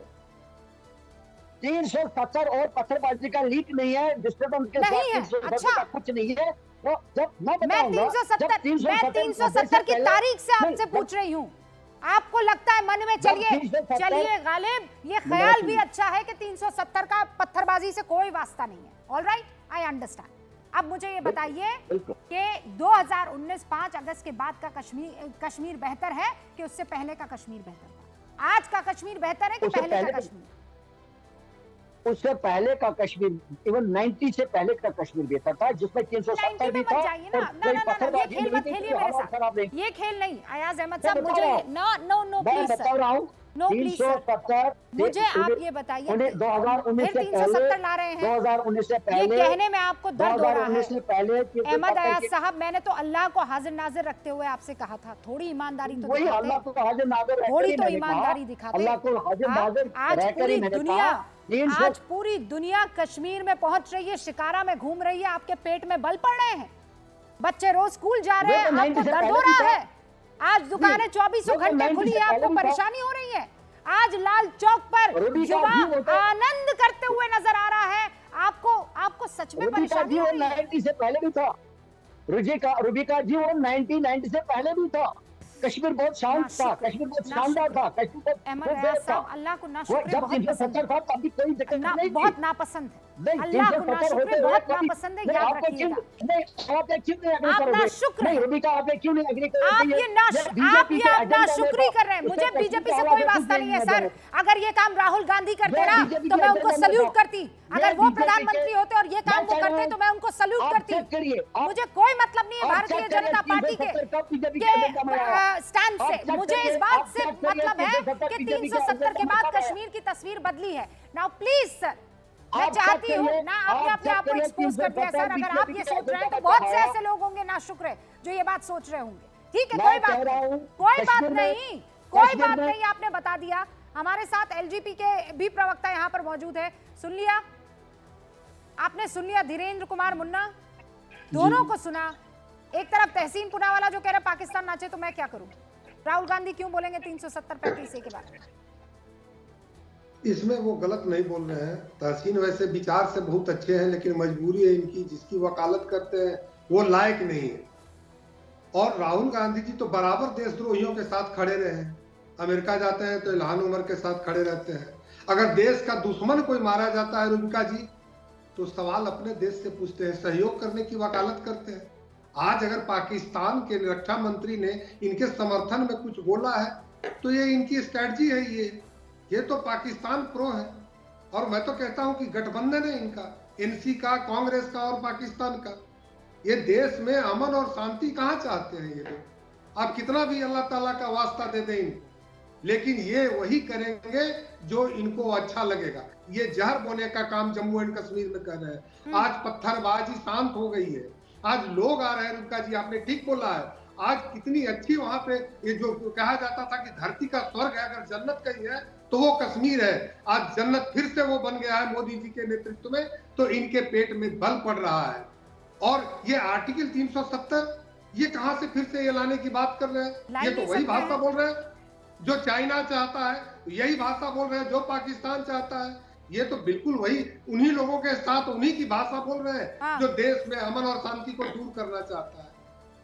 370 और पत्थरबाजी का लीक नहीं है, डिस्टर्बेंस के नहीं है। अच्छा, कुछ नहीं है। तो जब मैं 370 की तारीख से आपसे पूछ रही हूँ, आपको लगता है मन में, चलिए गालिब, ये ख्याल भी अच्छा है कि 370 का पत्थरबाजी से कोई वास्ता नहीं है। All right, I understand. अब मुझे ये बताइए कि 2019 5 अगस्त के बाद का कश्मीर बेहतर है कि उससे पहले का कश्मीर बेहतर था? आज का कश्मीर बेहतर है कि पहले का कश्मीर? उससे पहले का कश्मीर, इवन 90 से पहले का कश्मीर बेहतर था, जिसमें 370 भी था। ये खेल नहीं अयाज अहमद साहब, मुझे नो प्लीज बता रहा हूँ, No, please, sir. 370 मुझे आप ये बताइए, 2019 फिर से 370 ला रहे हैं। 2019 से ये पहले, कहने में आपको दर्द हो रहा है। 2019 से पहले अहमद अयाज साहब, मैंने तो अल्लाह को हाजिर नाजिर रखते हुए आपसे कहा था, थोड़ी ईमानदारी तो वही अल्लाह दिखाते, को हाजिर नाजिर रहकर थोड़ी ही तो मैंने कहा, ईमानदारी दिखाते। अल्लाह को हाजिर नाजिर आज रहकर पूरी ही मैंने दुनिया, कहा, 300 आज पूरी दुनिया कश्मीर में पहुंच रही है, शिकारा में घूम रही है, आपके पेट में बल पड़ रहे हैं, बच्चे रोज स्कूल जा रहे हैं, वो तो आपको 90 से दर्द पहले हो भी रहा था। है। आज दुकानें 24 घंटे 90 खुली से है, पहले आपको भी था। परेशानी हो रही है। आज लाल चौक पर रूबी का युवा जी वो तो- आनंद करते हुए नजर आ रहा है, आपको सच में रूबी का परेशानी जी हो वो रही है। 90 से पहले भी था। रूबी का जी वो 90 से पहले भी था। कश्मीर बहुत शांत था, कश्मीर बहुत शानदार था, कश्मीर बहुत अहमद खूबसूरत अयाज था। साहब, अल्लाह को ना वो शुक्र जब बहुत पसंद 370 था तब भी कोई दिक्कत ना, नहीं थी। बहुत नापसंद है, नहीं, अल्लाह को 370 ना शुक्र होते हुए बहुत कभी- नापसंद है, नहीं, याद आपको क्यों रखिएगा। नहीं, आपने क्यों नहीं एग्री आप करोगे? नाशुक्र नहीं, हैं। रूबी का आपने क्यों नहीं एग्री करोगे? आप ये बीजेपी के एजेंडा में नाशुक्री था। कर रहे हैं। मुझे उससे बीजेपी से कश्मीर कोई का वास्ता नहीं है नजर सर। अगर ये काम राहुल गांधी करते ये ना बीजेपी तो के मैं उनको एजेंडा में सल्यूट था। करती, अगर वो बीजेपी प्रधानमंत्री के- होते और ये काम वो मैं करते तो मैं उनको सल्यूट आप करती। चेक करिए, आप- मुझे कोई मतलब नहीं है आप भारतीय चेक करिए, जनता पार्टी 370 कब बीजेपी के एजेंडा में आया? स्टैंड आप से। चेक मुझे इस करिए, बात आप से चेक करिए, मतलब है 370 कि बीजेपी के 370 के एजेंडा बाद में आया। कश्मीर की तस्वीर बदली है। नाउ प्लीज सर, मैं आप चाहती चेक हूँ करिए, ना, आपने आप अपने चेक आप को करिए, एक्सपोज कर दिया 370 सर। अगर आप ये बीजेपी सोच रहे हैं के तो बहुत से एजेंडा में ऐसे लोग होंगे नाशुक्र है जो ये बात सोच रहे होंगे। ठीक है, मैं कोई बात कह रहा नहीं, हूं, कोई बात कश्मीर में- नहीं, कोई कश्मीर बात में- नहीं, आपने बता दिया। हमारे साथ एलजीपी के भी प्रवक्ता यहाँ पर मौजूद है, सुन लिया आपने, सुन लिया धीरेन्द्र कुमार मुन्ना, दोनों को सुना। एक तरफ तहसीन पुनावाला जो कह रहे पाकिस्तान नाचे, तो मैं क्या करूं? राहुल गांधी क्यों बोलेंगे 370-35 के बारे में? इसमें वो गलत नहीं बोल रहे हैं। तहसीन वैसे विचार से बहुत अच्छे हैं, लेकिन मजबूरी है इनकी, जिसकी वकालत करते हैं वो लायक नहीं है। और राहुल गांधी जी तो बराबर देशद्रोहियों के साथ खड़े रहे हैं। अमेरिका जाते हैं तो इल्हान उमर के साथ खड़े रहते हैं। अगर देश का दुश्मन कोई मारा जाता है रूबिका जी, तो सवाल अपने देश से पूछते हैं, सहयोग करने की वकालत करते हैं। आज अगर पाकिस्तान के रक्षा मंत्री ने इनके समर्थन में कुछ बोला है तो ये इनकी स्ट्रैटेजी है। ये तो पाकिस्तान प्रो है। और मैं तो कहता हूं कि गठबंधन है इनका, एनसी का, कांग्रेस का और पाकिस्तान का। ये देश में अमन और शांति कहां चाहते हैं ये लोग? आप कितना भी अल्लाह ताला का वास्ता दे दें इनको, लेकिन ये वही करेंगे जो इनको अच्छा लगेगा। ये जहर बोने का काम जम्मू एंड कश्मीर में कर रहे हैं। आज पत्थरबाजी शांत हो गई है, आज लोग आ रहे हैं। रुका जी आपने ठीक बोला है। आज कितनी अच्छी वहां पे ये जो कहा जाता था कि धरती का स्वर्ग है, अगर जन्नत कहीं है तो वो कश्मीर है। आज जन्नत फिर से वो बन गया है मोदी जी के नेतृत्व में। तो इनके पेट में बल पड़ रहा है। और ये आर्टिकल 370 ये कहां से फिर से ये लाने की बात कर रहे हैं? ये तो वही भाषा बोल रहे हैं जो चाइना चाहता है, यही भाषा बोल रहे हैं जो पाकिस्तान चाहता है। ये तो बिल्कुल वही उन्हीं लोगों के साथ उन्हीं की भाषा बोल रहे हैं जो देश में अमन और शांति को दूर करना चाहता है।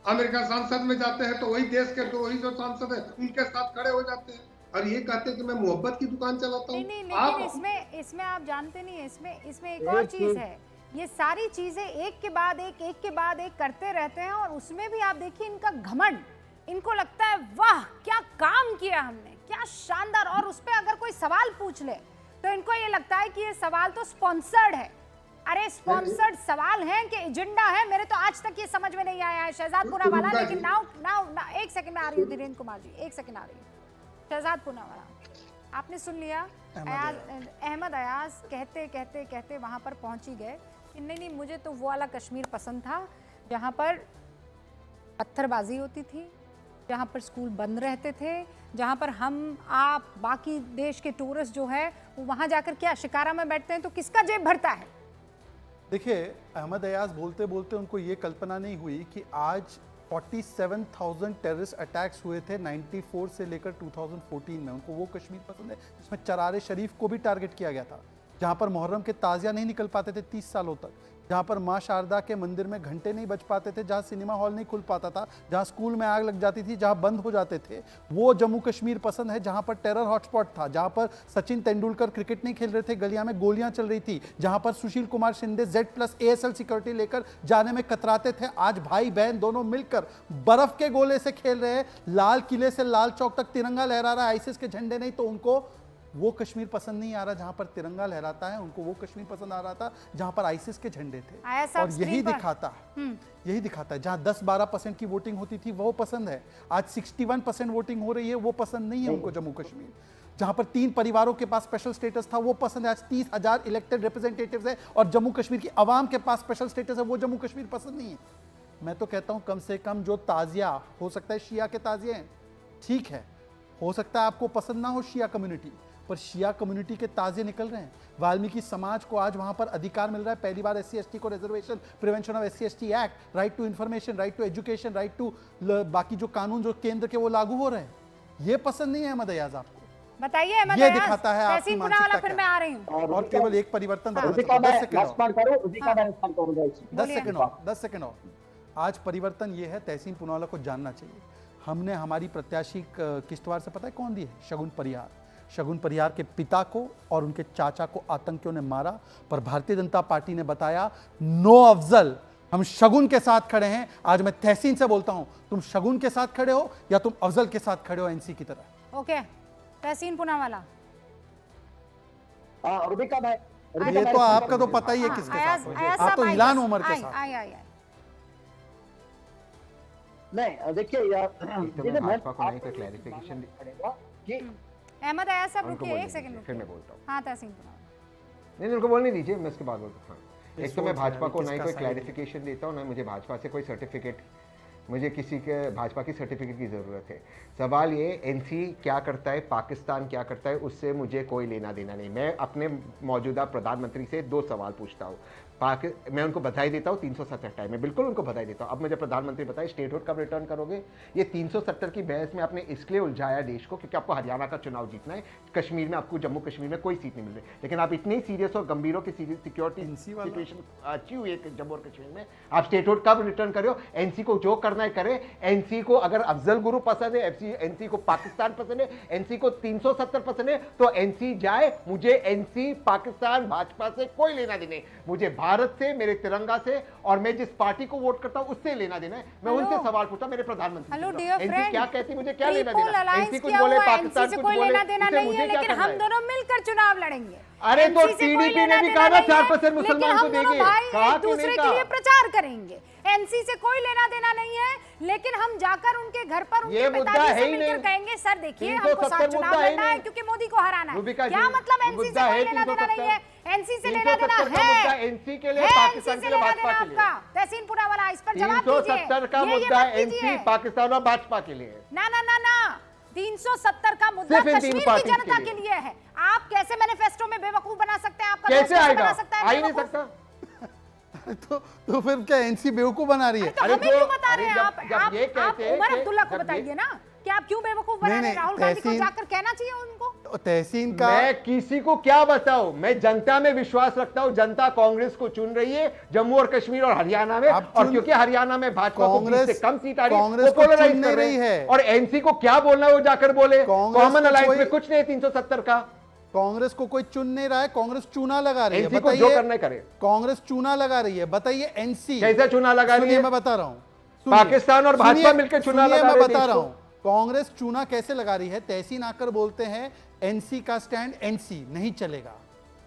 अमेरिका संसद में जाते हैं तो वही देश के द्रोही जो सांसद है उनके साथ खड़े हो जाते हैं और ये कहते हैं कि मैं मोहब्बत की दुकान चलाता हूँ। नहीं, लेकिन इसमें आप जानते नहीं है, इसमें एक और चीज है। ये सारी चीजें एक के बाद एक करते रहते हैं और उसमें भी आप देखिए इनका घमंड, इनको लगता है वाह क्या काम किया हमने, क्या शानदार। और उस पर अगर कोई सवाल पूछ ले तो इनको ये लगता है कि ये सवाल तो स्पॉन्सर्ड है। अरे स्पॉन्सर्ड सवाल है कि एजेंडा है? मेरे तो आज तक ये समझ में नहीं आया है शहजाद पुनावाला। लेकिन नाउ एक सेकंड में आ रही हूँ धीरेन्द्र कुमार जी, एक सेकंड आ रही हूँ। शहजाद पुनावाला, आपने सुन लिया अहमद अयाज कहते वहां पर पहुंच ही गए कि नहीं, मुझे तो वो वाला कश्मीर पसंद था जहां पर पत्थरबाजी होती थी, जहां पर स्कूल बंद रहते थे, जहां पर हम आप बाकी देश के टूरिस्ट जो है वो वहां जाकर क्या शिकारा में बैठते हैं तो किसका जेब भरता है? देखिए, अहमद अयाज बोलते बोलते उनको ये कल्पना नहीं हुई कि आज 47,000 टेररिस्ट अटैक्स हुए थे 94 से लेकर 2014 में। उनको वो कश्मीर पसंद है जिसमें चरारे शरीफ को भी टारगेट किया गया था, जहां पर मुहर्रम के ताजिया नहीं निकल पाते थे 30 सालों तक, जहां पर मां शारदा के मंदिर में घंटे नहीं बज पाते थे, जहां सिनेमा हॉल नहीं खुल पाता था, जहां स्कूल में आग लग जाती थी, जहां बंद हो जाते थे। वो जम्मू कश्मीर पसंद है जहां पर टेरर हॉटस्पॉट था, जहां पर सचिन तेंदुलकर क्रिकेट नहीं खेल रहे थे, गलियां में गोलियां चल रही थी, जहां पर Sushil Kumar Shinde Z+ ASL security लेकर जाने में कतराते थे। आज भाई बहन दोनों मिलकर बर्फ के गोले से खेल रहे हैं। लाल किले से लाल चौक तक तिरंगा लहरा रहा है, आईसिस के झंडे नहीं। तो उनको वो कश्मीर पसंद नहीं आ रहा जहां पर तिरंगा लहराता है, उनको वो कश्मीर पसंद आ रहा था जहां पर आईसिस के झंडे थे। और यही दिखाता है जहां 10-12% की वोटिंग होती थी वो पसंद है, आज 61% वोटिंग हो रही है, वो पसंद नहीं है उनको जम्मू कश्मीर। जहां पर 3 परिवारों के पास स्पेशल स्टेटस था वो पसंद है। आज 30,000 इलेक्टेड रिप्रेजेंटेटिव्स है और जम्मू कश्मीर की आवाम के पास स्पेशल स्टेटस है, वो जम्मू कश्मीर पसंद नहीं है। मैं तो कहता हूं कम से कम जो ताजिया हो सकता है शिया के ताजिए हैं, ठीक है, हो सकता है आपको पसंद ना हो शिया कम्युनिटी, पर शिया कम्युनिटी के ताजे निकल रहे हैं। वाल्मीकि समाज को आज वहां पर अधिकार मिल रहा है, पहली बार SC/ST को reservation, prevention of SC/ST act, right to information, right to education, right to बाकी जो कानून जो केंद्र के वो लागू हो रहे हैं। ये पसंद नहीं है अहमद अयाज आपको? बताइए अहमद ये अयाज, दिखाता है आपकी तहसीन पुनावाला, मानसिकता फिर क्या मैं है। आ रही हूँ। और केवल एक परिवर्तन बताना रुबिका, चाहता हूं, मैं 10 सेकंड और। लास्ट बात करूं, रुबिका मैं रिस्पॉन्ड करूंगा इसमें। 10 सेकंड और, 10 सेकंड और। आज परिवर्तन ये है, तहसीन पुनावाला को जानना चाहिए। हमने हमारी प्रत्याशी किश्तवाड़ से पता है कौन दी है? शगुन परिहार। शगुन परिहार के पिता को और उनके चाचा को आतंकियों ने मारा, पर भारतीय जनता पार्टी ने बताया नो अफजल, हम शगुन के साथ खड़े हैं। आज मैं तहसीन से बोलता हूं, तुम शगुन के साथ खड़े हो या तुम अफजल के साथ खड़े हो NC की तरह? ओके, तहसीन पुनावाला। रुबिका मैं ये तो आपका तो पता ही है किसके अयाज साथ हो। अयाज आप साहब तो आइए, इलान उमर के आइए, साथ। आइए, आइए। नहीं, देखिए तो मैं भाजपा को नहीं कोई क्लैरिफिकेशन कि अहमद अयाज साहब उनको रुकिए, बोलने एक सेकंड दीजिए, फिर रुकिए। मैं बोलता हूँ। हाँ, तहसीन पुनावाला। नहीं उनको बोलने दीजिए, मैं उसके बाद बोलता हूँ। एक तो मैं सोच रहे भाजपा हैं को नहीं किसका कोई साइड क्लैरिफिकेशन देता हूँ, ना मुझे भाजपा से कोई सर्टिफिकेट, मुझे किसी के भाजपा की सर्टिफिकेट की ज़रूरत है। सवाल ये NC क्या करता है, पाकिस्तान क्या करता है, उससे मुझे कोई लेना देना नहीं। मैं अपने मौजूदा प्रधानमंत्री से 2 सवाल पूछता हूँ। मैं उनको बधाई देता हूँ 370 टाइम में, बिल्कुल उनको बधाई देता हूँ। अब मुझे प्रधानमंत्री बताइए स्टेटहुड कब रिटर्न करोगे? ये 370 की बहस में आपने इसलिए उलझाया देश को क्योंकि आपको हरियाणा का चुनाव जीतना है, कश्मीर में आपको, जम्मू कश्मीर में कोई सीट नहीं मिल रही। लेकिन आप इतने सीरियस और गंभीर हो कि सिक्योरिटी सिचुएशन अच्छी हुई है जम्मू और कश्मीर में, आप स्टेटहुड कब रिटर्न करो? NC को जो करना है करे। NC को अगर अफजल गुरु पसंद है, NC को पाकिस्तान पसंद है, NC को 370 पसंद है, तो NC जाए। मुझे NC, पाकिस्तान, भाजपा से कोई लेना देना, मुझे भारत से, मेरे तिरंगा से, और मैं जिस पार्टी को वोट करता हूं उससे लेना देना है। मैं उनसे सवाल पूछा, मेरे प्रधानमंत्री। हेलो डियर NC फ्रेंड, क्या कहती, मुझे क्या लेना ट्रिपल देना? अलायंस NC कुछ किया बोले, हुआ है, पाकिस्तान NC से कुछ कोई बोले, लेना देना इससे नहीं मुझे है, क्या लेकिन करना हम है? दोनों मिलकर चुनाव लड़ेंगे। अरे तो NC से कोई TDP लेना ने भी देना कहा ना नहीं है, 4% लेकिन मुसलमान हम को दोनों देंगे। भाई कहा एक क्यों नहीं दूसरे के कहा? लिए प्रचार करेंगे। NC से कोई लेना देना नहीं है, लेकिन हम जाकर उनके घर पर उनके ये मुद्दा पिताजी है से ही मिलकर नहीं। कहेंगे सर देखिए हमको 370 साथ चुनाव मुद्दा है ही लड़ना है नहीं। क्योंकि मोदी को हराना है। रुबिका क्या जी, मतलब NC से मुद्दा कोई है लेना देना 370 नहीं है? NC से लेना 370 देना का मुद्दा है। NC के लिए, है पाकिस्तान NC के से लिए, लेना भाजपा देना के लिए। आपका। तहसीन पुनावाला इस पर जवाब दीजिए। 370 का ये मुद्दा मत कीजिए। NC, पाकिस्तान और भाजपा के लिए। ना ना ना ना, 370 का मुद्दा सिर्फ इन तीन कश्मीर की पार्टीज के जनता लिए। के लिए है। आप कैसे मैनिफेस्टो में बेवकूफ बना सकते हैं? आपका कैसे दोस्त आएगा? बना सकता है आ ही नहीं बेवकूफ? सकता। तो फिर क्या NC बेवकूफ बना रही है? तो अरे हमें जो- क्यों बता अरे रहे हैं जब- आप? जब ये आप कहते हैं उमर कि- अब्दुल्ला को जब ये- बताइए ना कि आप क्यों बेवकूफ बना नहीं, रहे हैं? नहीं, राहुल गांधी को तहसीन- जाकर कहना चाहिए उनको। तो तहसीन का मैं किसी को क्या बताऊं? मैं जनता में विश्वास रखता हूं। जनता कांग्रेस को चुन रही है जम्मू और कश्मीर और हरियाणा में, आप और चुन- क्योंकि हरियाणा में भाजपा को 20 से कांग्रेस- कम सीट आ रही है, कांग्रेस वो को पोलराइज चुन कर नहीं रहे रही हैं। है। और NC को क्या बोलना है वो जाकर बोले। कांग्रेस कॉमन को अलायंस कोई- में कुछ नहीं है 370 का। कांग्रेस को कोई चुन नहीं रहा है, कांग्रेस चूना लगा रही है। NC को जो करना है करे। कांग्रेस चूना लगा रही है। बताइए NC कैसे चुना लगा रही सुनिए, है? मैं बता रहा हूं। सुनिए, पाकिस्तान और भाजपा सुनिए, मिलकर चुना सुनिए, लगा मैं रहे हैं बता देश रहा को। हूं कांग्रेस चूना कैसे लगा रही है। तहसीन आकर बोलते हैं NC का स्टैंड NC नहीं चलेगा,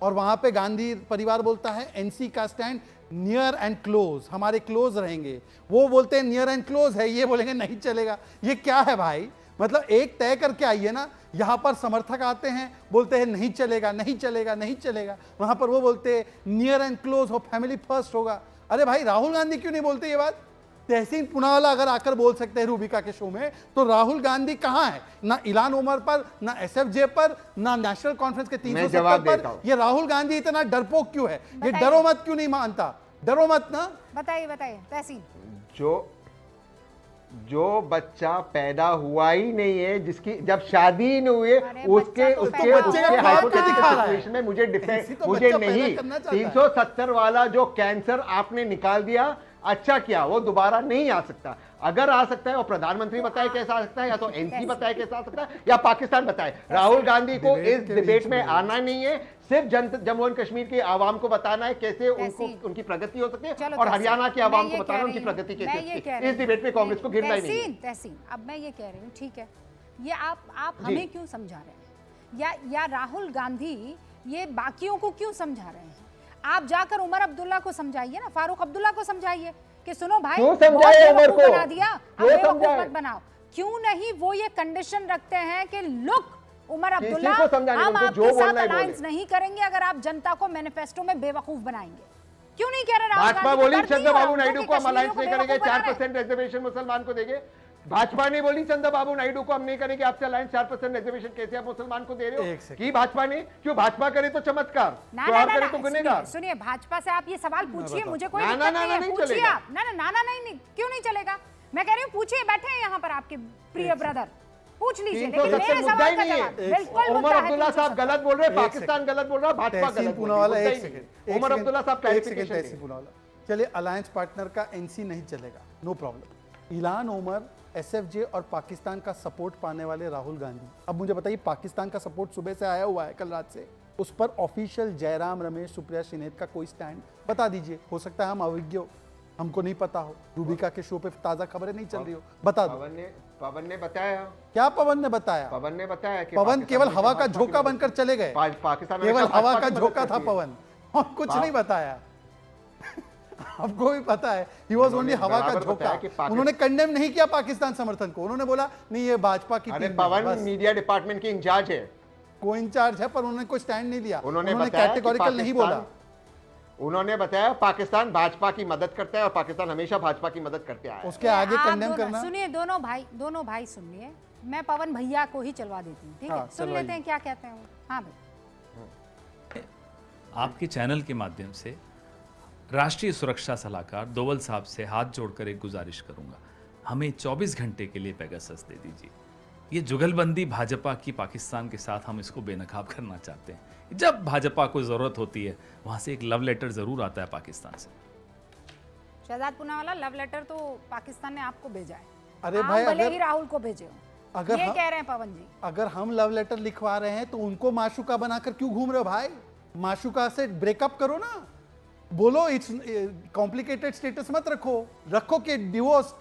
और वहां पे गांधी परिवार बोलता है NC का स्टैंड नियर एंड क्लोज, हमारे क्लोज रहेंगे। वो बोलते हैं नियर एंड क्लोज है, ये बोलेंगे नहीं चलेगा। ये क्या है भाई? मतलब एक तय करके आइए ना। यहां पर समर्थक आते हैं, बोलते हैं नहीं चलेगा, नहीं चलेगा, नहीं चलेगा। वहां पर वो बोलते हैं नियर एंड क्लोज हो, फैमिली फर्स्ट होगा। अरे भाई, राहुल गांधी क्यों नहीं बोलते ये बात? तहसीन पुनावाला अगर आकर बोल सकते हैं रूबिका के शो में, तो राहुल गांधी कहां है? ना इलान उमर पर, ना SFJ पर, ना नेशनल कॉन्फ्रेंस के 370 पर। ये राहुल गांधी इतना डरपोक क्यों है? ये डरो मत क्यों नहीं मानता? डरो मत ना। बताइए बताइए तहसीन। जो बच्चा पैदा हुआ ही नहीं है, जिसकी जब शादी ही नहीं हुई है, अरे उसके बच्चा तो उसके पैदा उसके हुआ हाइपोथेटिकल दिखा रहा है। सिचुएशन में मुझे ऐसी तो मुझे बच्चा पैदा नहीं करना चाहता है। 370 वाला जो कैंसर आपने निकाल दिया, अच्छा किया, वो दोबारा नहीं आ सकता। अगर आ सकता है और प्रधानमंत्री बताए कैसा आ सकता है, या तो NC बताए कैसा आ सकता है, या पाकिस्तान बताए। राहुल गांधी को इस डिबेट में आना नहीं है, सिर्फ जम्मू एंड कश्मीर की आवाम को बताना है कैसे उनको उनकी प्रगति हो सकती है, चलो और तहसीन, हरियाणा की मैं आवाम ये को कह बताना रही उनकी हूँ, प्रगति मैं कैसे ये होती कह है। रही इस हूँ। डिबेट में कांग्रेस को गिरना ही नहीं है। तहसीन, अब मैं ये कह रही हूँ, ठीक है, ये आप जी। हमें क्यों समझा रहे हैं, या राहुल गांधी ये बाकियों को क्यों समझा रहे हैं? आप जाकर उमर अब्दुल्ला को समझाइए ना, फारूक अब्दुल्ला को समझाइए कि सुनो भाई, क्यों बहुत समझाए उमर बेवकूफ को? बना दिया, अब क्यों बेवकूफ समझाए? मत बनाओ। क्यों नहीं? वो ये कंडीशन रखते हैं कि लुक उमर किसी अब्दुल्ला, को समझाने हम उनको जो आपके बोलना साथ है अलायंस बोले। नहीं करेंगे अगर आप जनता को मैनिफेस्टो में बेवकूफ बनाएंगे। क्यों नहीं कह रहे? राहुल भाजपा गांधी बोली तो करती है चंद्रबाबू और नायडू उनके को हम कश्मीरियों अलायंस को नहीं करेंगे, बेवकूफ बना रहे हैं। 4% रिजर्वेशन मुसलमान को देंगे। भाजपा ने बोली चंद्रबाबू नायडू को हम नहीं करेंगे आपसे अलायंस, 4% रिजर्वेशन कैसे आप मुसलमान को दे रहे एक हो? सेकंड। कि भाजपा ने, क्यों भाजपा करे तो चमत्कार, ना तो ना और ना करे ना, तो गुनेगार। सुनिए भाजपा से आप ये सवाल पूछिए, मुझे कोई ना, दिक्कत ना, नहीं ना, है, नहीं पूछिए चलेगा। आप। ना ना ना ना नहीं, क्यों नहीं चलेगा? मैं कह रही हूँ पूछिए, बैठे हैं यहाँ पर आपके प्रिय ब्रदर, पूछ लीजिए, लेकिन 370 मेरे मुद्दा सवाल ही का नहीं जवाब है। बिल्कुल उमर मुद्दा है। अब्दुल्ला साहब गलत बोल रहे हैं, एक पाकिस्तान गलत बोल रहा है, भाजपा तहसीन गलत बोल रही पूनावाला, है, एक मुद्दा ही नहीं सेकंड, है। उमर अब्दुल्ला साहब क्लैरिफिकेशन तहसीन दें। पूनावाला, चलिए अलायंस पार्टनर का एनसी नहीं चलेगा, no problem. Ilhan Omar, SFJ और पाकिस्तान का सपोर्ट पाने वाले राहुल गांधी, अब मुझे बताइए पाकिस्तान का सपोर्ट सुबह से आया हुआ है, कल रात से, उस पर ऑफिशियल जयराम रमेश सुप्रिया शिनेत का कोई स्टैंड बता दीजिए। हो सकता है हम अविज्ञ हो, हमको नहीं पता हो, रूबिका के शो पे ताजा खबरें नहीं चल रही हो, बता दो। पवन ने बताया, क्या पवन ने बताया? पवन ने बताया कि पवन पाकिस्तान केवल में हवा का भाजपा की झोंका मदद- बनकर चले गए, पाकिस्तान केवल हमेशा हवा भाजपा का की मदद झोंका था करती है। पवन, और कुछ नहीं बताया। आपको भी पता है, ही वॉज ओनली हवा का बराबर झोंका। बताया कि पाकिस्तान- उन्होंने कंडेम नहीं किया पाकिस्तान समर्थन को, उन्होंने बोला नहीं ये भाजपा की अरे टीम है, पवन बस। मीडिया डिपार्टमेंट के इंचार्ज है, को इंचार्ज है, पर उन्होंने कोई स्टैंड नहीं लिया, उन्होंने बताया कि कैटेगोरिकल नहीं बोला। पाकिस्तान- उन्होंने बताया पाकिस्तान भाजपा की मदद करता है और पाकिस्तान हमेशा भाजपा की मदद करते आया है। उसके आगे आप कंडेम दोनों- करना। सुनिए दोनों भाई सुन लिए, मैं पवन भैया को ही चलवा देती हूँ, ठीक है? हाँ, सुन चलवाइए। लेते हैं क्या कहते हैं वो। हाँ भाई, आपके चैनल के माध्यम से राष्ट्रीय सुरक्षा सलाहकार दोवल साहब से हाथ जोड़कर एक गुजारिश करूंगा, हमें 24 घंटे के लिए पेगासस दे दीजिए। ये जुगलबंदी भाजपा की पाकिस्तान के साथ, हम इसको बेनकाब करना चाहते हैं। जब भाजपा को जरूरत होती है वहां से एक लव लेटर जरूर आता है पाकिस्तान से। शहजाद पूनावाला, लव लेटर तो पाकिस्तान ने आपको भेजा है। अरे आप भाई, भले अगर- ही राहुल को भेजे हो, अगर ये हम- कह रहे हैं पवन जी। अगर हम लव लेटर लिखवा रहे हैं तो उनको माशुका बनाकर क्यों घूम रहे हो भाई? माशुका से ब्रेकअप करो ना, बोलो इट्स कॉम्प्लिकेटेड स्टेटस मत रखो कि डिवोर्स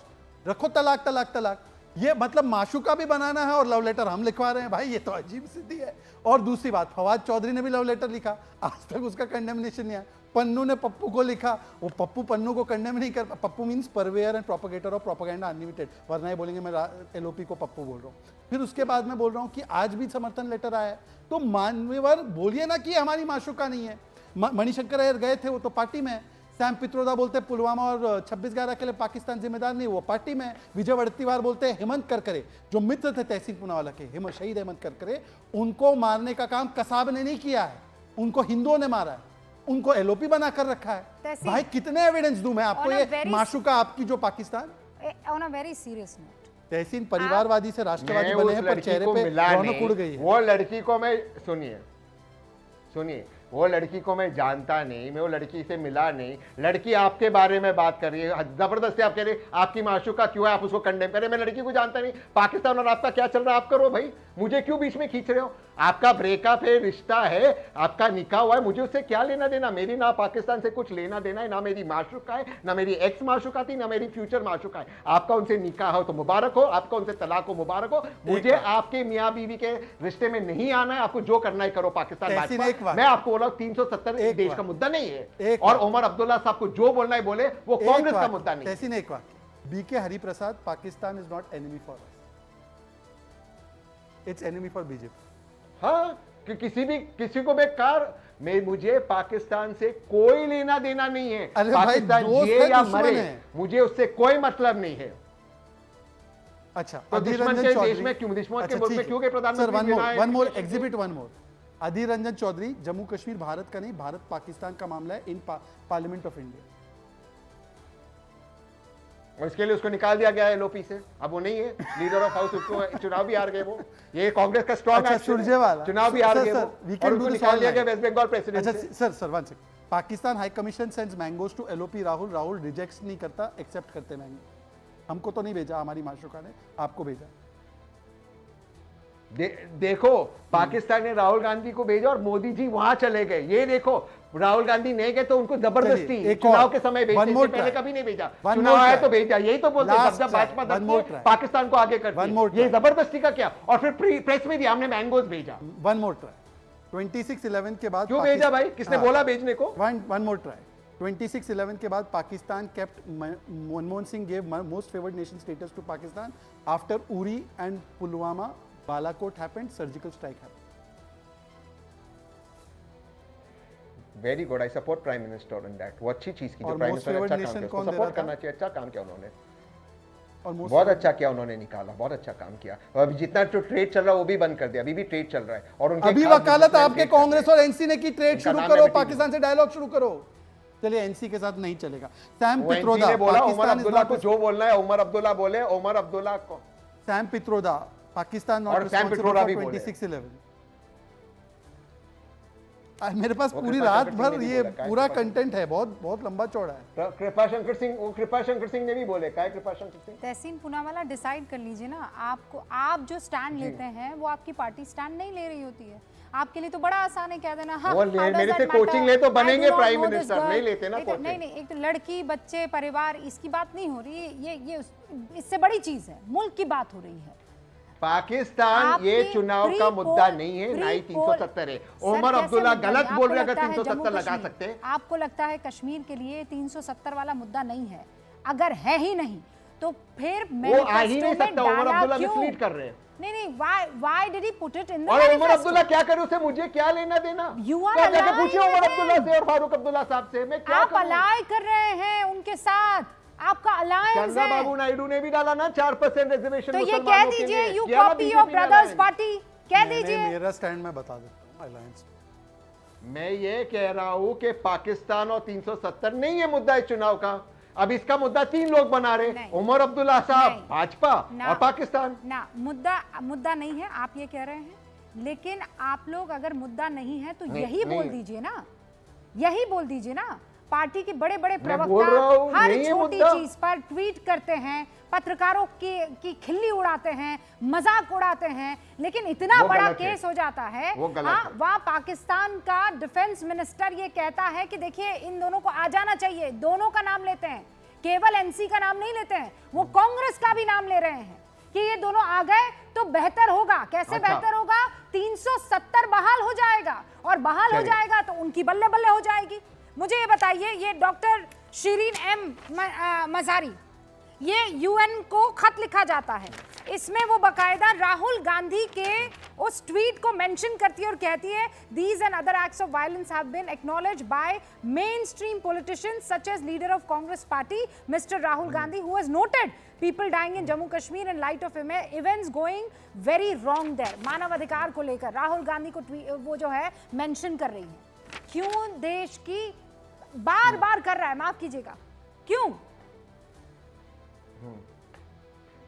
रखो, तलाक तलाक तलाक। ये मतलब माशुका भी बनाना है और लव लेटर हम लिखवा रहे हैं भाई, ये तो अजीब स्थिति है। और दूसरी बात, फवाद चौधरी ने भी लव लेटर लिखा, आज तक उसका कंडेमनेशन नहीं आया। पन्नू ने पप्पू को लिखा, वो पप्पू पन्नू को कंडेम नहीं कर, Pappu means परवेयर and propagator of propaganda unlimited, वरना ये बोलेंगे मैं एलओपी को पप्पू बोल रहा हूँ। फिर उसके बाद मैं बोल रहा हूँ कि आज भी समर्थन लेटर आया है, तो मान्यवर बोलिए ना कि हमारी माशुका नहीं है। मणिशंकर अय्यर गए थे, वो तो पार्टी में है। सैम पित्रोदा बोलते हैं पुलवामा और 26/11 के लिए पाकिस्तान जिम्मेदार नहीं, वो पार्टी में है। विजय वड़त्तीवार बोलते हैं हेमंत करकरे, जो मित्र थे तहसीन पूनावाला के, शहीद हेमंत करकरे, उनको मारने का काम कसाब ने नहीं किया है, उनको हिंदुओं ने मारा है, उनको एलओपी बना कर रखा है। तहसीन- भाई कितने एविडेंस दूं मैं आपको, On a ये very- माशुका आपकी जो Pakistan. On a very serious note, Tehseen परिवारवादी से राष्ट्रवादी मैं बने उस हैं, पर लड़की चेहरे को पे मिला रौनक नहीं, उड़ गई है। वो लड़की को मैं सुनिए वो लड़की को मैं जानता नहीं, मैं वो लड़की से मिला नहीं। लड़की आपके बारे में बात कर रही है, जबरदस्ती आप कह रहे हैं आपकी माशुका क्यों है, आप उसको कंडेम करें। मैं लड़की को जानता नहीं, पाकिस्तान और आपका क्या चल रहा है आप करो भाई, मुझे क्यों बीच में खींच रहे हो? आपका ब्रेकअप है, रिश्ता है, आपका निकाह हुआ है, मुझे उससे क्या लेना देना? मेरी ना पाकिस्तान से कुछ लेना देना है, ना मेरी माशुका है, ना मेरी एक्स माशुका थी, ना मेरी फ्यूचर माशुका है। आपका उनसे निकाह हो तो मुबारक हो, आपका उनसे तलाक हो मुबारक हो। मुझे आपके मियाँ बीवी के रिश्ते में नहीं आना है, आपको जो करना है करो। पाकिस्तान तहसीन, एक भाजपा, बात। मैं आपको बोला 370 एक देश बात। का मुद्दा नहीं है, एक और बात। उमर अब्दुल्ला साहब को जो बोलना है बोले, वो कांग्रेस का मुद्दा नहीं है। तहसीन एक बात, BK Hariprasad, Pakistan is not enemy for us, it's enemy for BJP. हाँ, कि किसी को बेकार में, मुझे पाकिस्तान से कोई लेना देना नहीं है। अरे भाई, पाकिस्तान दोस्त जिए है, या दुश्मन मरे, है। मुझे उससे कोई मतलब नहीं है। अच्छा, तो अधीर दुश्मन रंजन के चौधरी- देश में क्यों, दुश्मन के अच्छा, मुल्क में ठीक क्यों है। के प्रधानमंत्री सर, वन बिना मोर है? Exhibit one more. Adhir Ranjan Chowdhury, Jammu Kashmir Bharat का नहीं, भारत पाकिस्तान का मामला है इन पार्लियामेंट ऑफ इंडिया। और इसके लिए उसको निकाल दिया गया है एलओपी से, अब वो नहीं है लीडर ऑफ हाउस, उसको चुनाव भी हार गए वो। ये कांग्रेस का स्ट्रॉन्ग अच्छा, सुरजेवाला, चुनाव भी हार सर, गए सर, वो, we और can उनको do this निकाल दिया गया online. वेस्ट बंगाल प्रेसिडेंट अच्छा से। Sir one second, Pakistan high commission sends mangoes to LOP Rahul, Rahul reject नहीं करता, एक्सेप्ट करते मैंगो। हमको तो नहीं भेजा, हमारी माशुका ने आपको भेजा। देखो, पाकिस्तान ने राहुल गांधी को भेजा और मोदी जी वहां चले गए। ये देखो, राहुल गांधी नहीं गए तो उनको जबरदस्ती चलिए, एक चुनाव और, के समय one भेजने more से पहले try. कभी नहीं भेजा। One चुनाव more आया try. तो भेजा, यही तो बोलते हैं, Last जब try, भाजपा one more दल try. पाकिस्तान को आगे करती One more है, ये try. जबरदस्ती का क्या? और फिर प्रेस में दिया हमने मैंगोज भेजा। वन मोर ट्राई, 26/11 के बाद क्यों भेजा भाई? किसने बोला भेजने को? वन मोर ट्राई, 26/11 के बाद Pakistan kept Manmohan Singh gave most favoured nation status to Pakistan after Uri and Pulwama Balakot happened, surgical strike happened. Very good, I support prime minister on that. वो अच्छी चीज की जो और प्राइम most मिनिस्टर favored अच्छा काम nation किया, कौन उसको दे सपोर्ट रहा था? करना चाहिए। अच्छा काम किया उन्होंने, और most बहुत favored- अच्छा किया उन्होंने, निकाला, बहुत अच्छा काम किया। और अभी जितना जो ट्रेड चल रहा है वो भी बंद कर दिया, अभी भी ट्रेड चल रहा है। और उनके अभी खास वकालत businessmen आपके trade कर रहे कांग्रेस हैं। और एनसी ने की, ट्रेड इनका शुरू नाम करो, मैं पाकिस्तान से डायलॉग शुरू करो। चलिए एनसी के साथ नहीं चलेगा। सैम वो पित्रोदा, NC ने बोला उमर पाकिस्तान अब्दुल्ला को जो बोलना है उमर अब्दुल्ला बोले, उमर अब्दुल्ला को। सैम पित्रोदा, पाकिस्तान और सैम पित्रोदा भी बोले। 26/11। मेरे पास वो पूरी कृपा रात शंकर सिंह भर ने भी ये बोला, काय पूरा कृपा कंटेंट है, बहुत बहुत लंबा चौड़ा है। तो कृपा शंकर सिंह ने भी बोले, काय कृपा शंकर सिंह। तहसीन पूनावाला, डिसाइड कर लीजिए ना, आपको आप जो स्टैंड लेते हैं वो आपकी पार्टी स्टैंड नहीं ले रही होती है। आपके लिए तो बड़ा आसान है कह देना हाँ, वो मेरे से कोचिंग ले तो बनेंगे प्राइम मिनिस्टर, नहीं लेते ना कोचिंग। नहीं, एक तो लड़की, बच्चे, परिवार, इसकी बात नहीं हो रही है। ये इससे बड़ी चीज है, मुल्क की बात हो रही है। पाकिस्तान ये चुनाव का मुद्दा नहीं है, ना ही 370 है। उमर अब्दुल्ला गलत बोल रहे, अगर 370 लगा सकते हैं। आपको लगता है कश्मीर के लिए 370 वाला मुद्दा नहीं है? अगर है ही नहीं तो फिर वो आ ही नहीं सकता। उमर अब्दुल्ला मिसलीड कर रहे हैं। नहीं, why did he put it in the और उमर manifesto? अब्दुल्ला क्या करे, उसे मुझे क्या लेना देना? You are क्या जाके allying पूछिए उमर with अब्दुल्ला him. से और फारूक अब्दुल्ला साहब से, मैं क्या आप करूं? अलाय कर रहे हैं उनके साथ, आपका अलायंस चंद्रबाबू है। नायडू ने भी डाला ना 4% रिजर्वेशन तो ये कह मुसलमानों के दीजिए, लिए। यू किया ना कॉपी BJP योर ने ब्रदर्स alliance। पार्टी, कह दीजिए। मेरा स्टैंड मैं बता देता हूँ, अलायंस। मैं ये कह रहा हूं कि पाकिस्तान और 370 नहीं है मुद्दा इस चुनाव का। अब इसका मुद्दा 3 लोग बना रहे, नहीं। उमर अब्दुल्ला साहब, नहीं। भाजपा ना। और पाकिस्तान। ना, मुद्दा नहीं है, आप ये कह रहे हैं, लेकिन आप लोग अगर मुद्दा नहीं है तो नहीं, यही नहीं बोल है। दीजिए ना, यही बोल दीजिए ना। पार्टी के बड़े बड़े बोल रहा हूं, प्रवक्ता हर नहीं है छोटी मुद्दा। चीज पर ट्वीट करते हैं, पत्रकारों की खिल्ली उड़ाते हैं, मजाक उड़ाते हैं, लेकिन इतना वो बड़ा गलत है। केस हो जाता है। वो गलत हाँ, है। वहाँ पाकिस्तान का डिफेंस मिनिस्टर ये कहता है कि देखिए इन दोनों को आ जाना चाहिए, दोनों का नाम लेते हैं, केवल एनसी का नाम नहीं लेते हैं, वो कांग्रेस का भी नाम ले रहे हैं कि ये दोनों आ गए तो बेहतर होगा। कैसे अच्छा। बेहतर होगा? 370 बहाल हो जाएगा, और बहाल हो चलिए। जाएगा तो उनकी बल्ले बल्ले हो जाएगी। मुझे ये बताइए, ये डॉक्टर शीरीन एम मजारी, ये यूएन को खत लिखा जाता है, इसमें वो बकायदा राहुल गांधी के उस ट्वीट को मेंशन करती है और कहती है these and other acts of violence have been acknowledged by mainstream politicians such as leader of Congress party mister Rahul Gandhi who has noted people dying in Jammu Kashmir in light of events going very wrong there. मानव अधिकार को लेकर राहुल गांधी को वो जो है मेंशन कर रही है। क्यों देश की बार बार कर रहा है, माफ कीजिएगा, क्यों?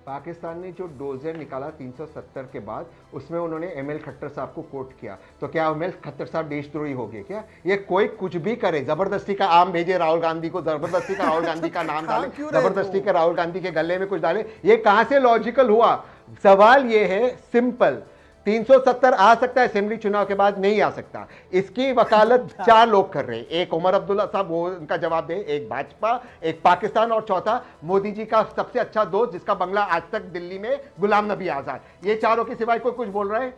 पाकिस्तान ने जो डोजर निकाला 370 के बाद, उसमें उन्होंने एमएल खट्टर साहब को कोट किया। तो क्या एमएल खट्टर साहब देशद्रोही हो गए क्या? ये कोई कुछ भी करे, जबरदस्ती का आम भेजे राहुल गांधी को, जबरदस्ती का राहुल गांधी का नाम डाले, जबरदस्ती का राहुल गांधी के गले में कुछ डाले, ये कहां से लॉजिकल हुआ? सवाल ये है सिंपल, 370 आ सकता है असेंबली चुनाव के बाद, नहीं आ सकता। इसकी वकालत 4 लोग कर रहे हैं, एक उमर अब्दुल्ला साहब, वो उनका जवाब दे, एक भाजपा, एक पाकिस्तान, और चौथा मोदी जी का सबसे अच्छा दोस्त जिसका बंगला आज तक दिल्ली में, गुलाम नबी आजाद। ये चारों के सिवाय कोई कुछ बोल रहा है?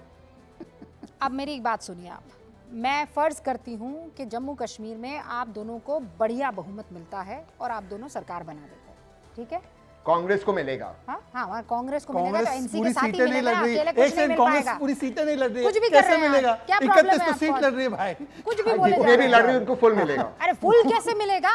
अब मेरी एक बात सुनिए आप, मैं फर्ज करती हूँ कि जम्मू कश्मीर में आप दोनों को बढ़िया बहुमत मिलता है और आप दोनों सरकार बना देते हैं, ठीक है? कांग्रेस को मिलेगा। हाँ, वहाँ कांग्रेस को मिलेगा, तो कांग्रेस एनसी पूरी के साथ ही सीटें नहीं मिलेगा, लड़ रही, अकेले एक कुछ नहीं सेकंड, मिल कांग्रेस पाएगा। पूरी सीटें नहीं लड़ रही, कुछ भी कर रहे कैसे हैं मिलेगा? आप, क्या प्रॉब्लम 31 है तो सीट आपको? लड़ रही है भाई। कुछ भी बोले जा जितने भी रहे लड़ हैं। रही है उनको फुल मिलेगा। अरे फुल कैसे मिलेगा?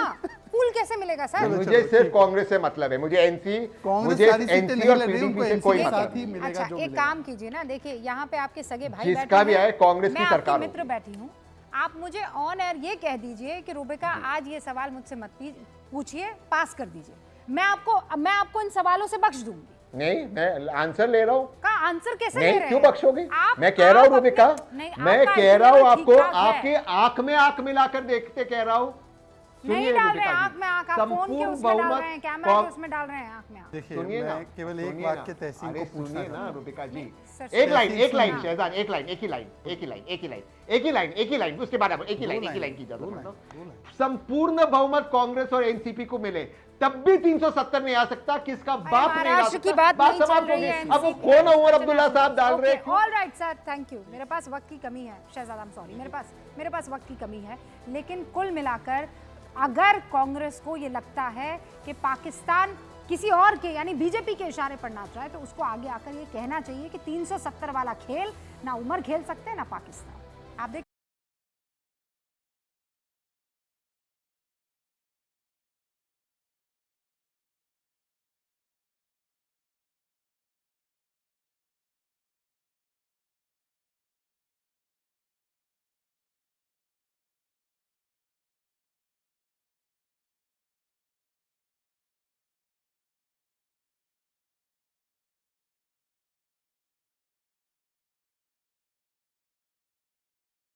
फुल कैसे मिलेगा सर? मुझे सिर्फ कांग्रेस से मतलब है, मुझे एनसी, कांग्रेस मुझे सारी सीटें एनसी नहीं और लड़ रही, पीडीपी उनको से एनसी कोई के मतलब साथ ही नहीं। मिलेगा अच्छा, जो एक मिलेगा। काम कीजिए ना, देखिए यहाँ पे आपके सगे भाई जिसका बैठे भी हैं, आए, कांग्रेस की मैं सरकार आपकी हो। मित्र बैठी हूँ, आप मुझे ऑन एयर ये कह दीजिए कि रूबिका आज ये सवाल मुझसे मत पूछिए, पास कर दीजिए, मैं आपको इन सवालों से बख्श दूंगी। नहीं, मैं आंसर ले रहा हूँ। का आंसर कैसे ले नहीं, रहे क्यों हैं? बख्शोगे? आप- मैं कह रहा हूँ आप रूबिका, अपने- नहीं, मैं आपका कह रहा हूँ IQ आपको, ठीक-ठाक है। आपके आंख में आंख मिलाकर देखते कह रहा हूँ। नहीं डाल रहे हैं आंख में आंख, आप फोन के उसमें डाल रहे हैं, कैमरा के उसमें डाल रहे हैं आंख में आंख। देखिए, सुनिए ना, मैं केवल एक सुनिए वाक्य ना। तहसीन अरे को पूछना सुनिए ना चाहूंगा। रूबिका जी, सर, एक लाइन, तहसीन एक लाइन सुनिए। शहजाद, एक लाइन, एक ही लाइन, एक ही लाइन, एक ही लाइन, एक ही लाइन, एक ही लाइन, उसके बाद एक ही लाइन, एक ही लाइन की इजाजत करता हूं। संपूर्ण बहुमत कांग्रेस और एनसीपी को मिले तब भी 370 नहीं आ सकता, किसका बाप नहीं आ महाराष्ट्र की सकता। बात नहीं चल समाप्त रही होगी। है, अब वो कौन उमर अब्दुल्ला साहब डाल रहे हैं? All right sir, thank you. मेरे पास वक्त की कमी है शहजाद, आई एम सॉरी, मेरे पास वक्त की कमी है, लेकिन कुल मिलाकर अगर कांग्रेस को ये लगता है कि पाकिस्तान किसी और के यानी बीजेपी के इशारे पर नाच रहा है तो उसको आगे आकर ये कहना चाहिए कि 370 वाला खेल ना उमर खेल सकते ना पाकिस्तान। आप देख